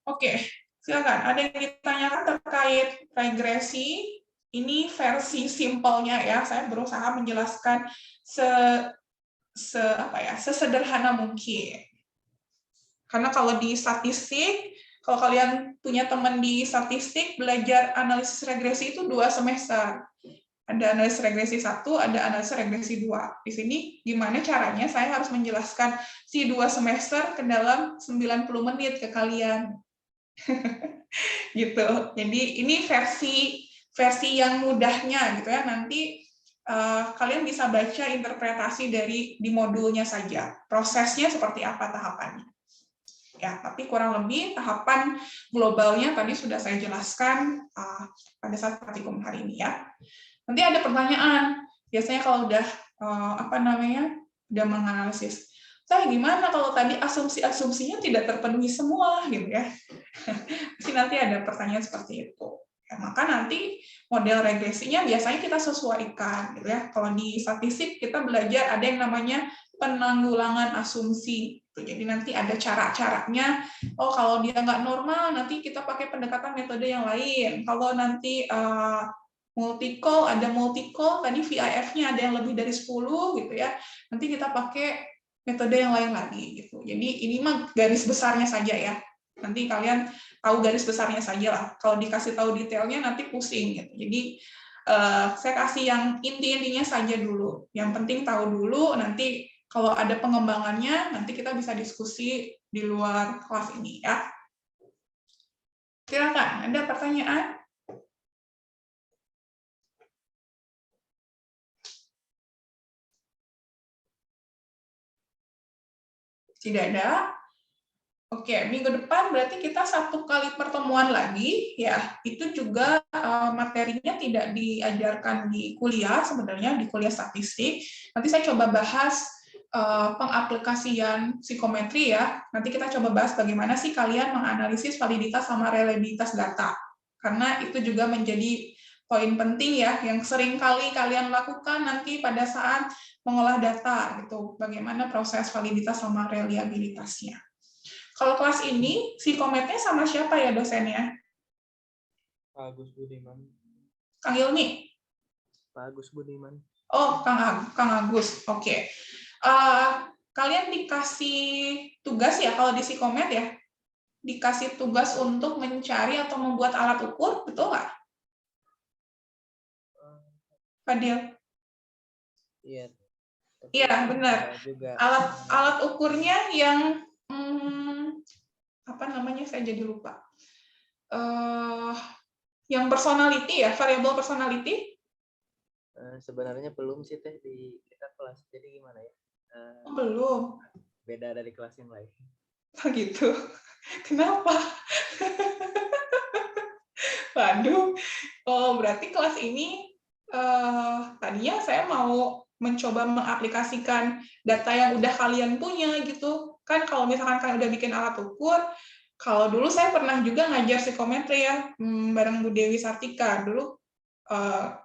Speaker 1: Oke, silakan. Ada yang ditanyakan terkait regresi? Ini versi simpelnya ya. Saya berusaha menjelaskan sesederhana mungkin. Karena kalau di statistik, kalau kalian punya teman di statistik, belajar analisis regresi itu 2 semester. Ada analisis regresi 1, ada analisis regresi 2. Di sini gimana caranya saya harus menjelaskan si 2 semester ke dalam 90 menit ke kalian. Gitu. Jadi ini versi yang mudahnya gitu ya. Nanti kalian bisa baca interpretasi di modulnya saja. Prosesnya seperti apa tahapannya. Ya, tapi kurang lebih tahapan globalnya tadi sudah saya jelaskan pada saat praktikum hari ini ya. Nanti ada pertanyaan. Biasanya kalau udah udah menganalisis. Saya gimana kalau tadi asumsi-asumsinya tidak terpenuhi semua gitu ya. Pasti nanti ada pertanyaan seperti itu. Ya, maka nanti model regresinya biasanya kita sesuaikan gitu ya. Kalau di statistik kita belajar ada yang namanya penanggulangan asumsi. Jadi nanti ada cara-caranya. Oh, kalau dia nggak normal nanti kita pakai pendekatan metode yang lain. Kalau nanti multi-call, ada multi-call, tadi VIF-nya ada yang lebih dari 10 gitu ya. Nanti kita pakai metode yang lain lagi gitu. Jadi ini mah garis besarnya saja ya. Nanti kalian tahu garis besarnya saja lah. Kalau dikasih tahu detailnya nanti pusing gitu. Jadi saya kasih yang inti-intinya saja dulu. Yang penting tahu dulu, nanti kalau ada pengembangannya nanti kita bisa diskusi di luar kelas ini ya. Silakan, ada pertanyaan? Tidak ada. Oke, minggu depan berarti kita 1 kali pertemuan lagi, ya. Itu juga materinya tidak diajarkan di kuliah, sebenarnya di kuliah statistik. Nanti saya coba bahas pengaplikasian psikometri ya. Nanti kita coba bahas bagaimana sih kalian menganalisis validitas sama reliabilitas data. Karena itu juga menjadi poin penting ya, yang sering kali kalian lakukan nanti pada saat mengolah data gitu, bagaimana proses validitas sama reliabilitasnya. Kalau kelas ini psikometnya sama siapa ya dosennya?
Speaker 2: Pak Agus Budiman.
Speaker 1: Kang Ilmi?
Speaker 2: Pak Agus Budiman.
Speaker 1: Oh, Kang Agus. Oke. Kalian dikasih tugas ya kalau di psikomet ya? Dikasih tugas untuk mencari atau membuat alat ukur, betul nggak? Fadil?
Speaker 2: Iya.
Speaker 1: Iya, benar. Alat ukurnya yang apa namanya? Saya jadi lupa. Yang personality ya, variabel personality?
Speaker 2: Sebenarnya belum sih Teh di kita kelas. Jadi gimana ya?
Speaker 1: Belum.
Speaker 2: Beda dari kelas yang lain.
Speaker 1: Oh gitu. Kenapa? Waduh. Oh, berarti kelas ini tadinya saya mau mencoba mengaplikasikan data yang udah kalian punya gitu. Kan kalau misalkan kalian udah bikin alat ukur, kalau dulu saya pernah juga ngajar psikometri ya, bareng Bu Dewi Sartika. Dulu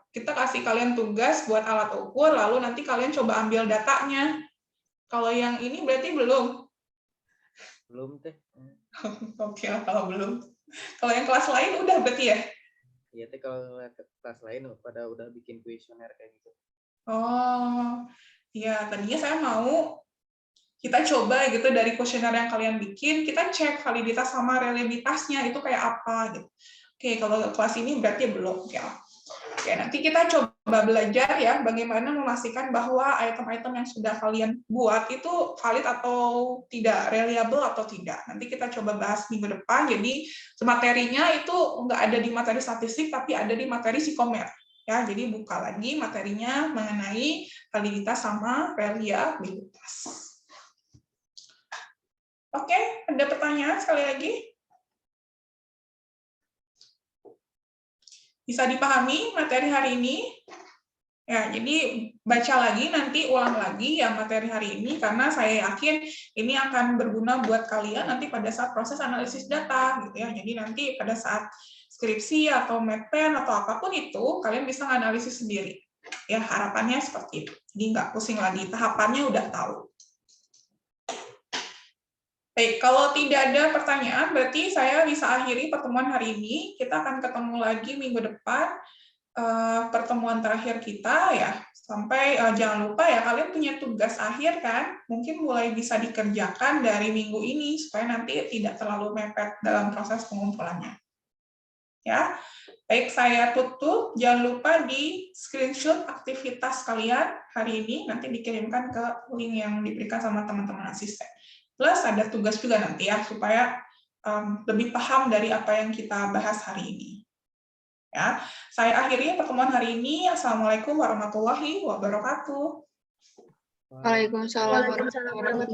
Speaker 1: kita kasih kalian tugas buat alat ukur, lalu nanti kalian coba ambil datanya. Kalau yang ini berarti belum?
Speaker 2: Belum Teh.
Speaker 1: Oke lah kalau belum. Kalau yang kelas lain udah berarti ya?
Speaker 2: Iya Teh, kalau kelas lain pada udah bikin kuesioner kayak gitu.
Speaker 1: Oh, ya tadinya saya mau kita coba gitu dari kuesioner yang kalian bikin, kita cek validitas sama reliabilitasnya itu kayak apa gitu. Oke, kalau kelas ini berarti belum ya. Oke, nanti kita coba belajar ya bagaimana memastikan bahwa item-item yang sudah kalian buat itu valid atau tidak, reliable atau tidak. Nanti kita coba bahas minggu depan. Jadi materinya itu nggak ada di materi statistik, tapi ada di materi psikomet. Ya, jadi buka lagi materinya mengenai validitas sama reliabilitas. Oke, ada pertanyaan sekali lagi? Bisa dipahami materi hari ini? Ya, jadi baca lagi, nanti ulang lagi ya materi hari ini, karena saya yakin ini akan berguna buat kalian nanti pada saat proses analisis data, gitu ya. Jadi nanti pada saat skripsi atau medpen atau apapun itu, kalian bisa analisis sendiri. Ya, harapannya seperti itu. Jadi nggak pusing lagi, tahapannya udah tahu. Baik, kalau tidak ada pertanyaan, berarti saya bisa akhiri pertemuan hari ini. Kita akan ketemu lagi minggu depan, pertemuan terakhir kita ya. Sampai jangan lupa ya, kalian punya tugas akhir kan? Mungkin mulai bisa dikerjakan dari minggu ini, supaya nanti tidak terlalu mepet dalam proses pengumpulannya. Ya, baik, saya tutup. Jangan lupa di screenshot aktivitas kalian hari ini, nanti dikirimkan ke link yang diberikan sama teman-teman asisten. Plus ada tugas juga nanti ya, supaya lebih paham dari apa yang kita bahas hari ini. Ya, saya akhiri pertemuan hari ini. Assalamualaikum warahmatullahi wabarakatuh.
Speaker 6: Waalaikumsalam warahmatullahi wabarakatuh.